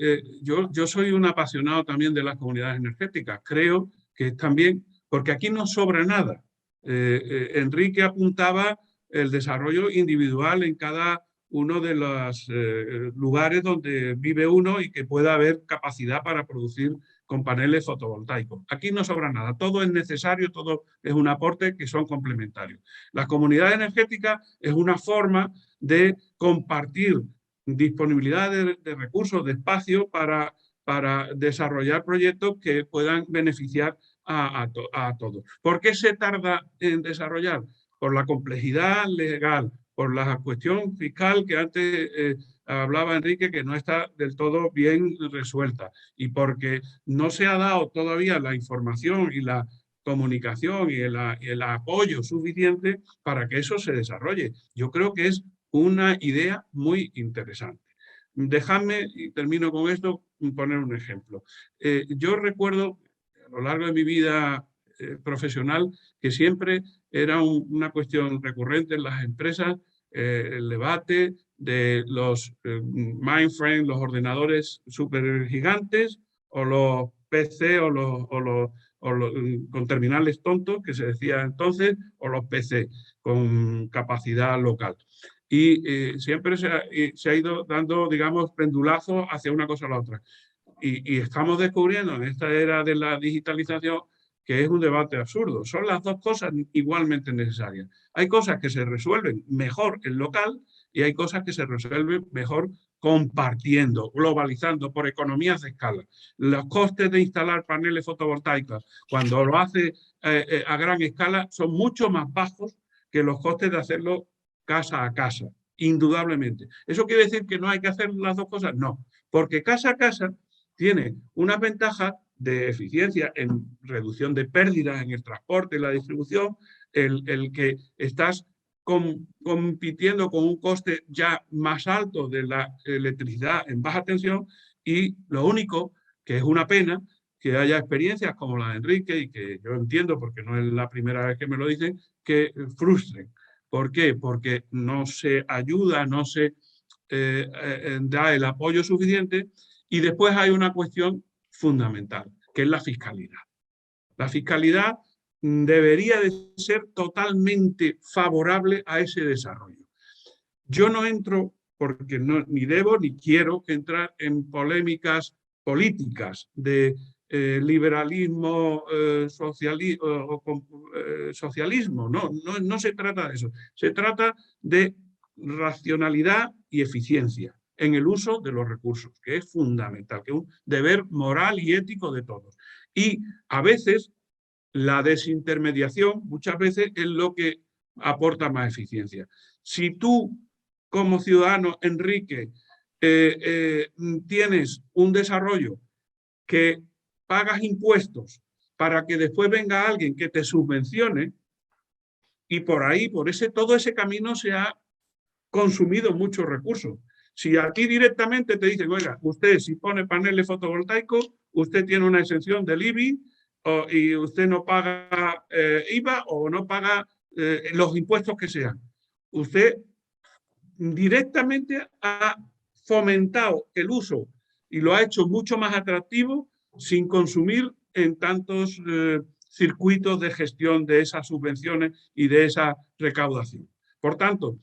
yo soy un apasionado también de las comunidades energéticas. Creo que también, porque aquí no sobra nada. Enrique apuntaba el desarrollo individual en cada uno de los lugares donde vive uno y que pueda haber capacidad para producir con paneles fotovoltaicos. Aquí no sobra nada, todo es necesario, todo es un aporte que son complementarios. La comunidad energética es una forma de compartir disponibilidad de recursos, de espacio para desarrollar proyectos que puedan beneficiar a todos. ¿Por qué se tarda en desarrollar? Por la complejidad legal, por la cuestión fiscal que antes hablaba Enrique, que no está del todo bien resuelta, y porque no se ha dado todavía la información y la comunicación y el apoyo suficiente para que eso se desarrolle. Yo creo que es una idea muy interesante. Dejadme, y termino con esto, poner un ejemplo. Yo recuerdo a lo largo de mi vida profesional que siempre era una cuestión recurrente en las empresas el debate de los mainframes, los ordenadores super gigantes, o los PC con terminales tontos, que se decía entonces, o los PC con capacidad local. Y siempre se ha ido dando, digamos, pendulazos hacia una cosa o la otra. Y estamos descubriendo en esta era de la digitalización que es un debate absurdo. Son las dos cosas igualmente necesarias. Hay cosas que se resuelven mejor en local y hay cosas que se resuelven mejor compartiendo, globalizando por economías de escala. Los costes de instalar paneles fotovoltaicos cuando lo hace a gran escala son mucho más bajos que los costes de hacerlo casa a casa, indudablemente. ¿Eso quiere decir que no hay que hacer las dos cosas? No, porque casa a casa tiene unas ventajas de eficiencia en reducción de pérdidas en el transporte y la distribución, el que estás compitiendo con un coste ya más alto de la electricidad en baja tensión, y lo único que es una pena que haya experiencias como la de Enrique, y que yo entiendo porque no es la primera vez que me lo dicen, que frustren. ¿Por qué? Porque no se ayuda, no se da el apoyo suficiente. Y después hay una cuestión fundamental, que es la fiscalidad. La fiscalidad debería de ser totalmente favorable a ese desarrollo. Yo no entro, porque ni debo ni quiero entrar en polémicas políticas de liberalismo, socialismo. No se trata de eso. Se trata de racionalidad y eficiencia en el uso de los recursos, que es fundamental, que es un deber moral y ético de todos. Y a veces la desintermediación, muchas veces, es lo que aporta más eficiencia. Si tú, como ciudadano, Enrique, tienes un desarrollo que pagas impuestos para que después venga alguien que te subvencione, y por ahí, todo ese camino se ha consumido muchos recursos. Si aquí directamente te dicen, oiga, usted si pone paneles fotovoltaicos, usted tiene una exención del IBI y usted no paga IVA o no paga los impuestos que sean. Usted directamente ha fomentado el uso y lo ha hecho mucho más atractivo sin consumir en tantos circuitos de gestión de esas subvenciones y de esa recaudación. Por tanto,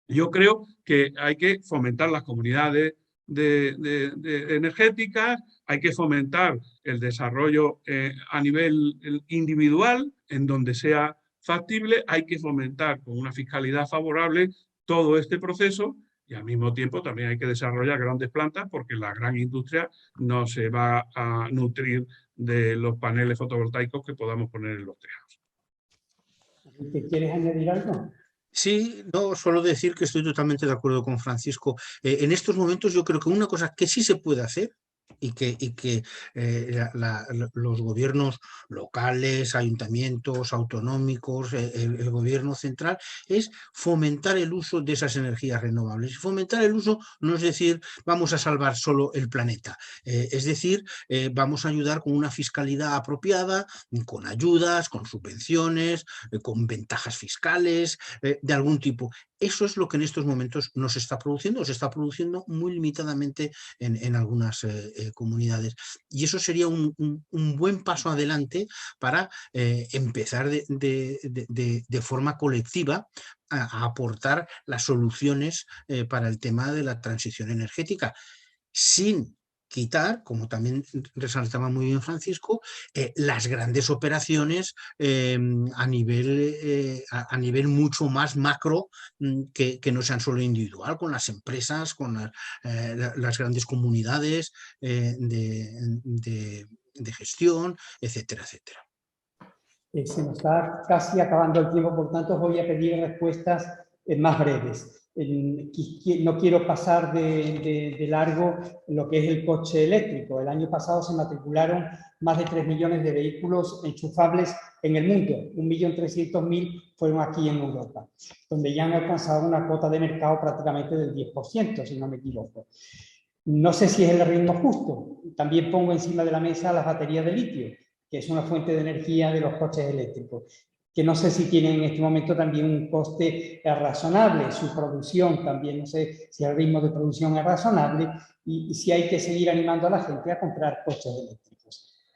yo creo que hay que fomentar las comunidades energéticas, hay que fomentar el desarrollo a nivel individual, en donde sea factible, hay que fomentar con una fiscalidad favorable todo este proceso y al mismo tiempo también hay que desarrollar grandes plantas porque la gran industria no se va a nutrir de los paneles fotovoltaicos que podamos poner en los tejados. ¿Te quieres añadir algo? Sí, no, solo decir que estoy totalmente de acuerdo con Francisco. En estos momentos yo creo que una cosa que sí se puede hacer y que los gobiernos locales, ayuntamientos, autonómicos, el gobierno central, es fomentar el uso de esas energías renovables. Y fomentar el uso no es decir vamos a salvar solo el planeta, es decir, vamos a ayudar con una fiscalidad apropiada, con ayudas, con subvenciones, con ventajas fiscales, de algún tipo. Eso es lo que en estos momentos no se está produciendo muy limitadamente en algunas comunidades. Y eso sería un buen paso adelante para empezar de forma colectiva a aportar las soluciones para el tema de la transición energética, sin quitar, como también resaltaba muy bien Francisco, las grandes operaciones a nivel mucho más macro, que no sean solo individual, con las empresas, con las grandes comunidades de gestión, etcétera, etcétera. Se nos está casi acabando el tiempo, por tanto os voy a pedir respuestas más breves. No quiero pasar de largo lo que es el coche eléctrico. El año pasado se matricularon más de 3 millones de vehículos enchufables en el mundo. 1.300.000 fueron aquí en Europa, donde ya han alcanzado una cuota de mercado prácticamente del 10%, si no me equivoco. No sé si es el ritmo justo. También pongo encima de la mesa las baterías de litio, que es una fuente de energía de los coches eléctricos, que no sé si tienen en este momento también un coste razonable, su producción también, no sé si el ritmo de producción es razonable y si hay que seguir animando a la gente a comprar coches eléctricos.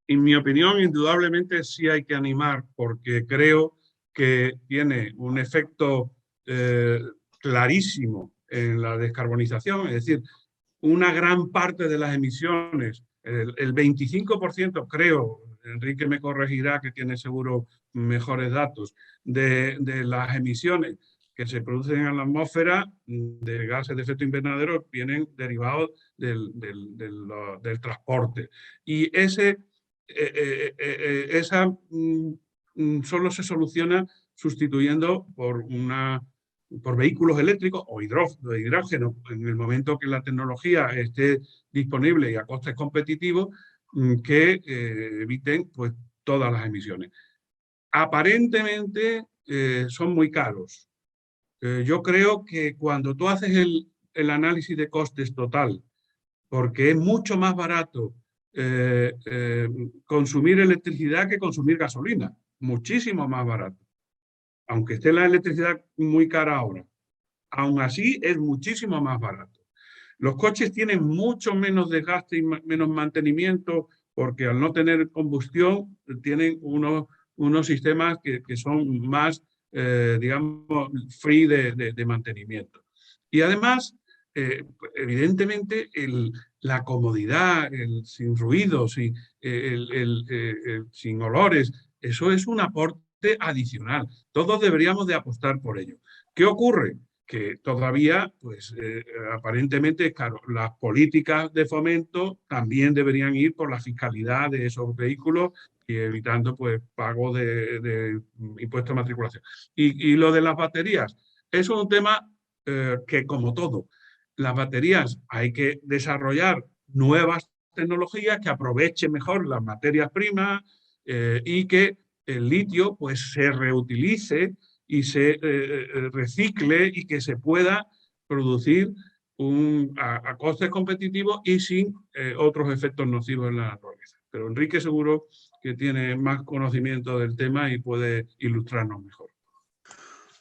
En mi opinión, indudablemente sí hay que animar, porque creo que tiene un efecto clarísimo en la descarbonización, es decir, una gran parte de las emisiones, el 25% creo, Enrique me corregirá que tiene seguro mejores datos, de las emisiones que se producen en la atmósfera de gases de efecto invernadero vienen derivados del transporte. Y esa solo se soluciona sustituyendo por vehículos eléctricos o hidrógeno en el momento que la tecnología esté disponible y a costes competitivos que eviten pues, todas las emisiones. Aparentemente son muy caros. Yo creo que cuando tú haces el análisis de costes total, porque es mucho más barato consumir electricidad que consumir gasolina, muchísimo más barato. Aunque esté la electricidad muy cara ahora, aún así es muchísimo más barato. Los coches tienen mucho menos desgaste y menos mantenimiento porque al no tener combustión tienen unos sistemas que son más, digamos, free de mantenimiento. Y además, evidentemente, la comodidad, sin ruidos, sin olores, eso es un aporte adicional. Todos deberíamos de apostar por ello. ¿Qué ocurre? Que todavía, pues aparentemente, claro, las políticas de fomento también deberían ir por la fiscalidad de esos vehículos y evitando pues pago de impuestos de matriculación. Y lo de las baterías, eso es un tema que, como todo, las baterías hay que desarrollar nuevas tecnologías que aprovechen mejor las materias primas y que el litio pues se reutilice y se recicle y que se pueda producir a costes competitivos y sin otros efectos nocivos en la naturaleza. pero Enrique seguro que tiene más conocimiento del tema y puede ilustrarnos mejor.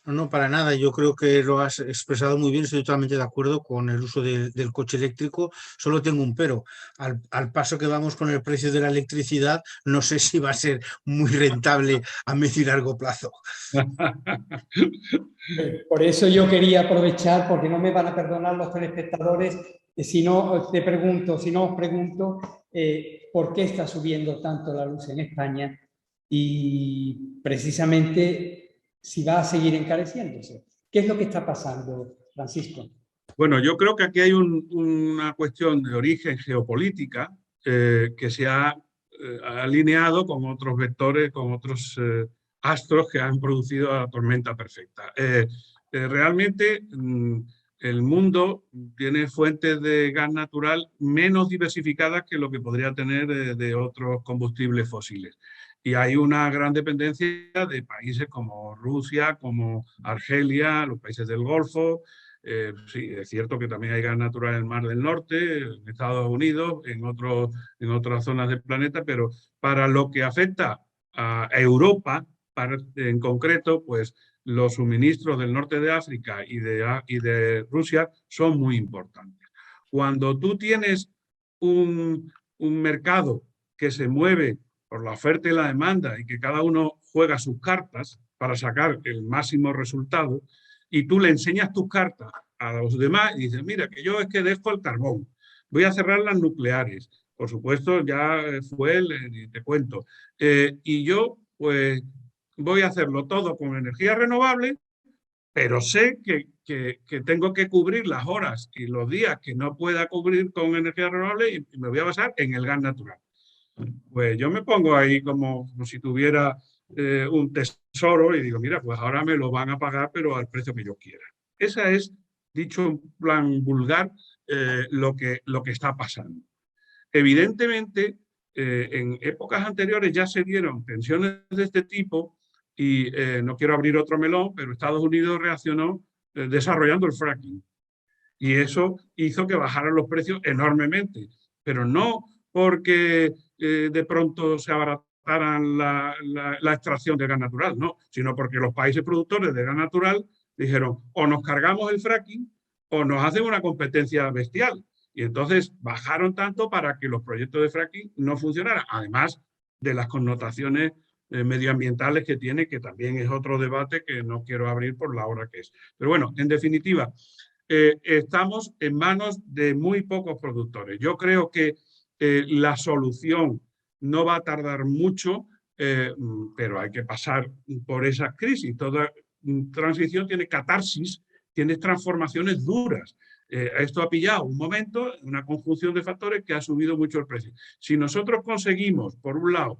No, no, para nada. Yo creo que lo has expresado muy bien. Estoy totalmente de acuerdo con el uso del coche eléctrico. Solo tengo un pero. Al paso que vamos con el precio de la electricidad, no sé si va a ser muy rentable a medio y largo plazo. Por eso yo quería aprovechar, porque no me van a perdonar los telespectadores, si no os pregunto por qué está subiendo tanto la luz en España y precisamente si va a seguir encareciéndose. ¿Qué es lo que está pasando, Francisco? Bueno, yo creo que aquí hay una cuestión de origen geopolítica que se ha alineado con otros vectores, con otros astros que han producido la tormenta perfecta. Realmente el mundo tiene fuentes de gas natural menos diversificadas que lo que podría tener de otros combustibles fósiles. Y hay una gran dependencia de países como Rusia, como Argelia, los países del Golfo. Sí, es cierto que también hay gas natural en el Mar del Norte, en Estados Unidos, en otras zonas del planeta, pero para lo que afecta a Europa, en concreto, pues los suministros del norte de África y de Rusia son muy importantes. Cuando tú tienes un mercado que se mueve por la oferta y la demanda y que cada uno juega sus cartas para sacar el máximo resultado, y tú le enseñas tus cartas a los demás y dices, mira, que yo es que dejo el carbón, voy a cerrar las nucleares, por supuesto ya fue te cuento, y yo pues voy a hacerlo todo con energía renovable, pero sé que tengo que cubrir las horas y los días que no pueda cubrir con energía renovable y me voy a basar en el gas natural. Pues yo me pongo ahí como si tuviera un tesoro y digo, mira, pues ahora me lo van a pagar, pero al precio que yo quiera. Esa es, dicho en plan vulgar, lo que está pasando. Evidentemente, en épocas anteriores ya se dieron tensiones de este tipo y no quiero abrir otro melón, pero Estados Unidos reaccionó desarrollando el fracking. Y eso hizo que bajaran los precios enormemente, pero no porque de pronto se abarataran la extracción de gas natural, no, sino porque los países productores de gas natural dijeron o nos cargamos el fracking o nos hacen una competencia bestial. Y entonces bajaron tanto para que los proyectos de fracking no funcionaran, además de las connotaciones medioambientales que tiene, que también es otro debate que no quiero abrir por la hora que es. Pero bueno, en definitiva, estamos en manos de muy pocos productores. Yo creo que la solución no va a tardar mucho, pero hay que pasar por esa crisis. Toda transición tiene catarsis, tiene transformaciones duras. Esto ha pillado un momento, una conjunción de factores que ha subido mucho el precio. Si nosotros conseguimos, por un lado,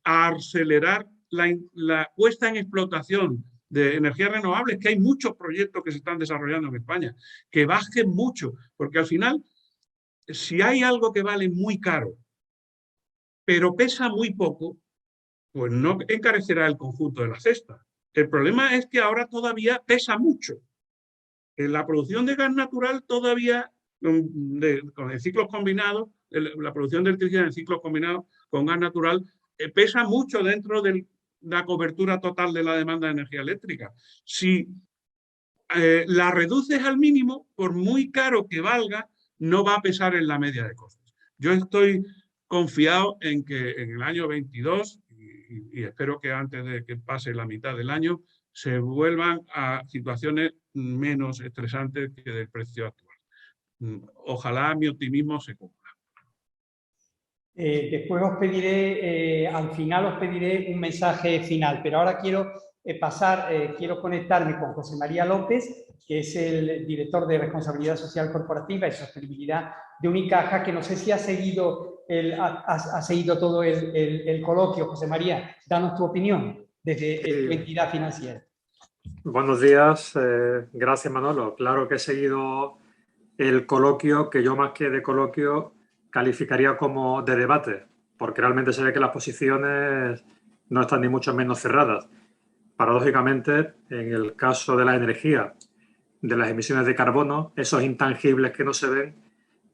acelerar la puesta en explotación de energías renovables, que hay muchos proyectos que se están desarrollando en España, que bajen mucho, porque al final, si hay algo que vale muy caro, pero pesa muy poco, pues no encarecerá el conjunto de la cesta. El problema es que ahora todavía pesa mucho. En la producción de gas natural todavía, con el ciclo combinado, la producción de electricidad en ciclos combinados con gas natural, pesa mucho dentro de la cobertura total de la demanda de energía eléctrica. Si la reduces al mínimo, por muy caro que valga, no va a pesar en la media de costes. Yo estoy confiado en que en el año 22, y espero que antes de que pase la mitad del año, se vuelvan a situaciones menos estresantes que del precio actual. Ojalá mi optimismo se cumpla. Después os pediré, al final os pediré un mensaje final, pero ahora quiero quiero conectarme con José María López, que es el director de Responsabilidad Social Corporativa y Sostenibilidad de Unicaja, que no sé si ha seguido, ha seguido todo el coloquio. José María, danos tu opinión desde tu entidad financiera. Buenos días, gracias Manolo. Claro que he seguido el coloquio, que yo más que de coloquio calificaría como de debate, porque realmente se ve que las posiciones no están ni mucho menos cerradas. Paradójicamente, en el caso de la energía, de las emisiones de carbono, esos intangibles que no se ven,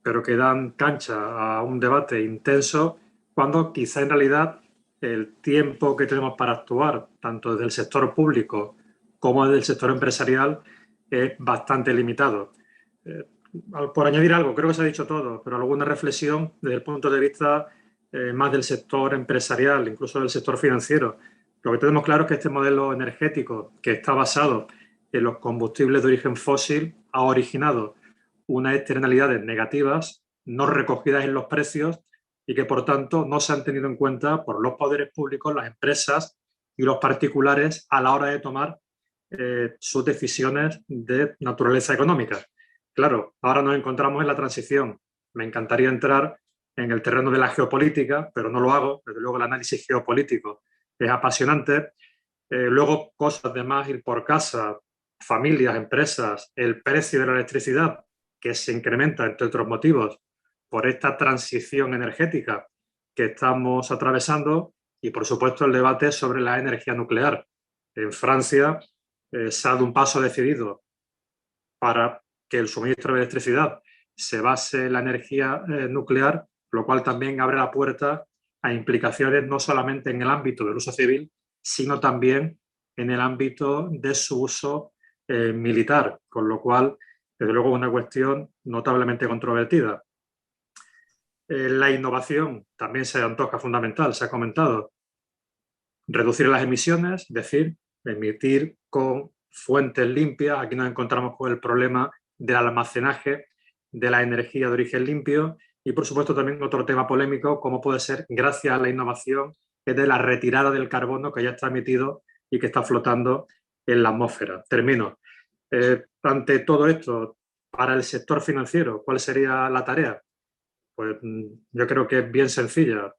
pero que dan cancha a un debate intenso, cuando quizá en realidad el tiempo que tenemos para actuar, tanto desde el sector público como desde el sector empresarial, es bastante limitado. Por añadir algo, creo que se ha dicho todo, pero alguna reflexión desde el punto de vista más del sector empresarial, incluso del sector financiero. Lo que tenemos claro es que este modelo energético, que está basado en los combustibles de origen fósil, ha originado unas externalidades negativas no recogidas en los precios y que, por tanto, no se han tenido en cuenta por los poderes públicos, las empresas y los particulares a la hora de tomar sus decisiones de naturaleza económica. Claro, ahora nos encontramos en la transición. Me encantaría entrar en el terreno de la geopolítica, pero no lo hago. Desde luego el análisis geopolítico es apasionante. Luego cosas de más ir por casa, familias, empresas, el precio de la electricidad, que se incrementa, entre otros motivos, por esta transición energética que estamos atravesando y, por supuesto, el debate sobre la energía nuclear. En Francia se ha dado un paso decidido para que el suministro de electricidad se base en la energía nuclear, lo cual también abre la puerta a implicaciones no solamente en el ámbito del uso civil, sino también en el ámbito de su uso militar, con lo cual, desde luego, es una cuestión notablemente controvertida. La innovación también se antoja fundamental, se ha comentado. Reducir las emisiones, es decir, emitir con fuentes limpias. Aquí nos encontramos con el problema del almacenaje de la energía de origen limpio y, por supuesto, también otro tema polémico, como puede ser, gracias a la innovación, es de la retirada del carbono que ya está emitido y que está flotando en la atmósfera. Termino. Ante todo esto, para el sector financiero, ¿cuál sería la tarea? Pues yo creo que es bien sencilla.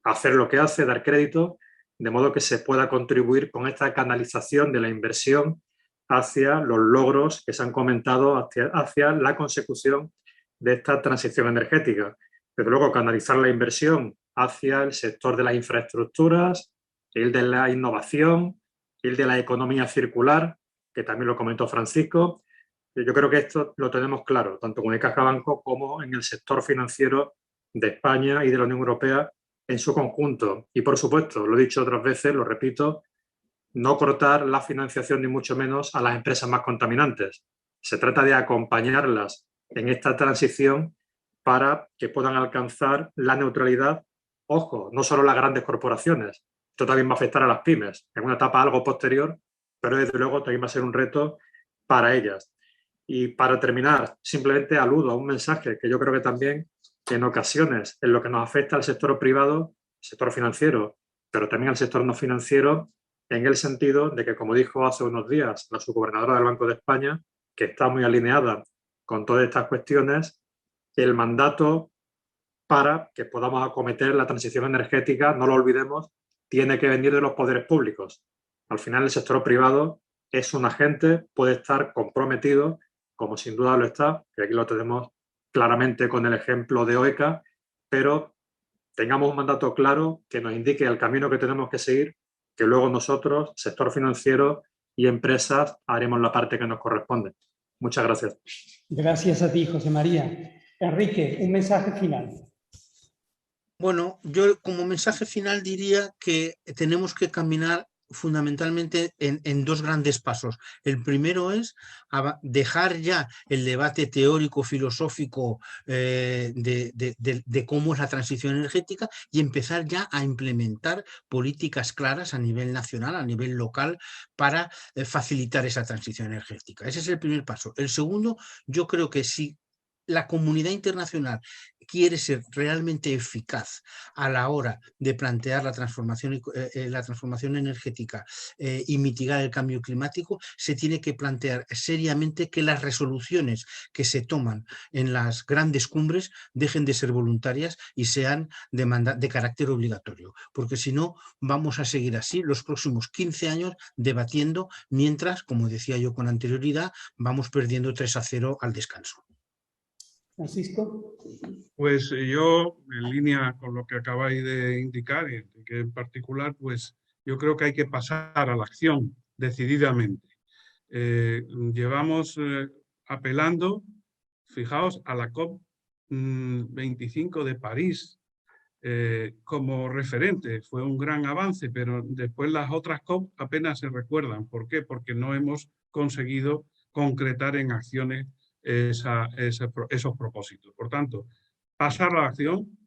Hacer lo que hace, dar crédito, de modo que se pueda contribuir con esta canalización de la inversión hacia los logros que se han comentado, hacia la consecución de esta transición energética. Desde luego, canalizar la inversión hacia el sector de las infraestructuras, el de la innovación, el de la economía circular, que también lo comentó Francisco. Yo creo que esto lo tenemos claro, tanto con el Caja Banco como en el sector financiero de España y de la Unión Europea en su conjunto. Y, por supuesto, lo he dicho otras veces, lo repito, no cortar la financiación ni mucho menos a las empresas más contaminantes. Se trata de acompañarlas en esta transición para que puedan alcanzar la neutralidad. Ojo, no solo las grandes corporaciones, esto también va a afectar a las pymes en una etapa algo posterior, pero desde luego también va a ser un reto para ellas. Y para terminar, simplemente aludo a un mensaje que yo creo que también en ocasiones en lo que nos afecta al sector privado, sector financiero, pero también al sector no financiero, en el sentido de que, como dijo hace unos días la subgobernadora del Banco de España, que está muy alineada con todas estas cuestiones, el mandato para que podamos acometer la transición energética, no lo olvidemos, tiene que venir de los poderes públicos. Al final, el sector privado es un agente, puede estar comprometido, como sin duda lo está, que aquí lo tenemos claramente con el ejemplo de OECA, pero tengamos un mandato claro que nos indique el camino que tenemos que seguir, que luego nosotros, sector financiero y empresas, haremos la parte que nos corresponde. Muchas gracias. Gracias a ti, José María. Enrique, un mensaje final. Bueno, yo como mensaje final diría que tenemos que caminar fundamentalmente en dos grandes pasos. El primero es dejar ya el debate teórico, filosófico de cómo es la transición energética y empezar ya a implementar políticas claras a nivel nacional, a nivel local, para facilitar esa transición energética. Ese es el primer paso. El segundo, yo creo que si la comunidad internacional quiere ser realmente eficaz a la hora de plantear la transformación energética y mitigar el cambio climático, se tiene que plantear seriamente que las resoluciones que se toman en las grandes cumbres dejen de ser voluntarias y sean de carácter obligatorio, porque si no vamos a seguir así los próximos 15 años debatiendo, mientras, como decía yo con anterioridad, vamos perdiendo 3-0 al descanso. Francisco. Pues yo, en línea con lo que acabáis de indicar, y que en particular, pues yo creo que hay que pasar a la acción decididamente. Llevamos apelando, fijaos, a la COP25 de París, como referente. Fue un gran avance, pero después las otras COP apenas se recuerdan. ¿Por qué? Porque no hemos conseguido concretar en acciones esos propósitos. Por tanto, pasar a la acción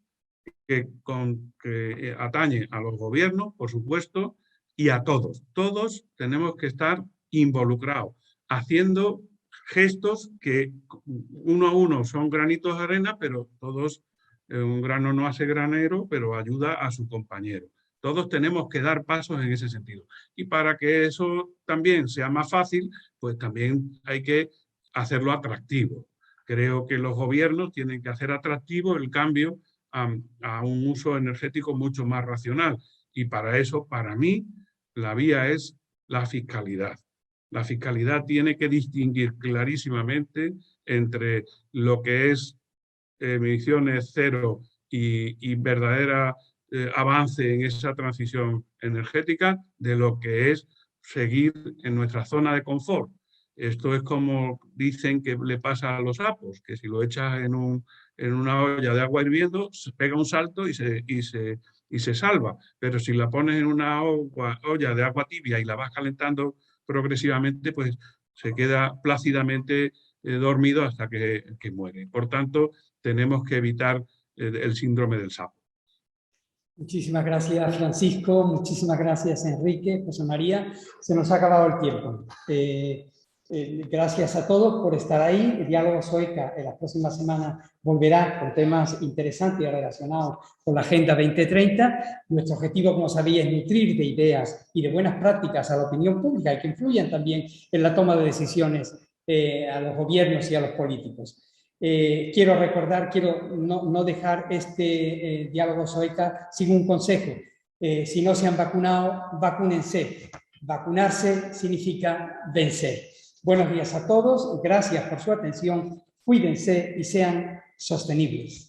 que atañe a los gobiernos, por supuesto, y a todos. Todos tenemos que estar involucrados, haciendo gestos que uno a uno son granitos de arena, pero todos, un grano no hace granero, pero ayuda a su compañero. Todos tenemos que dar pasos en ese sentido. Y para que eso también sea más fácil, pues también hay que hacerlo atractivo. Creo que los gobiernos tienen que hacer atractivo el cambio a un uso energético mucho más racional. Y para eso, para mí, la vía es la fiscalidad. La fiscalidad tiene que distinguir clarísimamente entre lo que es emisiones cero y verdadera avance en esa transición energética de lo que es seguir en nuestra zona de confort. Esto es como dicen que le pasa a los sapos, que si lo echas en una olla de agua hirviendo, se pega un salto y se salva. Pero si la pones en una olla de agua tibia y la vas calentando progresivamente, pues se queda plácidamente dormido hasta que muere. Por tanto, tenemos que evitar el síndrome del sapo. Muchísimas gracias, Francisco. Muchísimas gracias, Enrique, José María. Se nos ha acabado el tiempo. Gracias a todos por estar ahí. El Diálogo OECA en las próximas semanas volverá con temas interesantes y relacionados con la Agenda 2030. Nuestro objetivo, como sabéis, es nutrir de ideas y de buenas prácticas a la opinión pública y que influyan también en la toma de decisiones a los gobiernos y a los políticos. Quiero recordar, quiero no dejar este Diálogo OECA sin un consejo. Si no se han vacunado, vacúnense. Vacunarse significa vencer. Buenos días a todos, gracias por su atención, cuídense y sean sostenibles.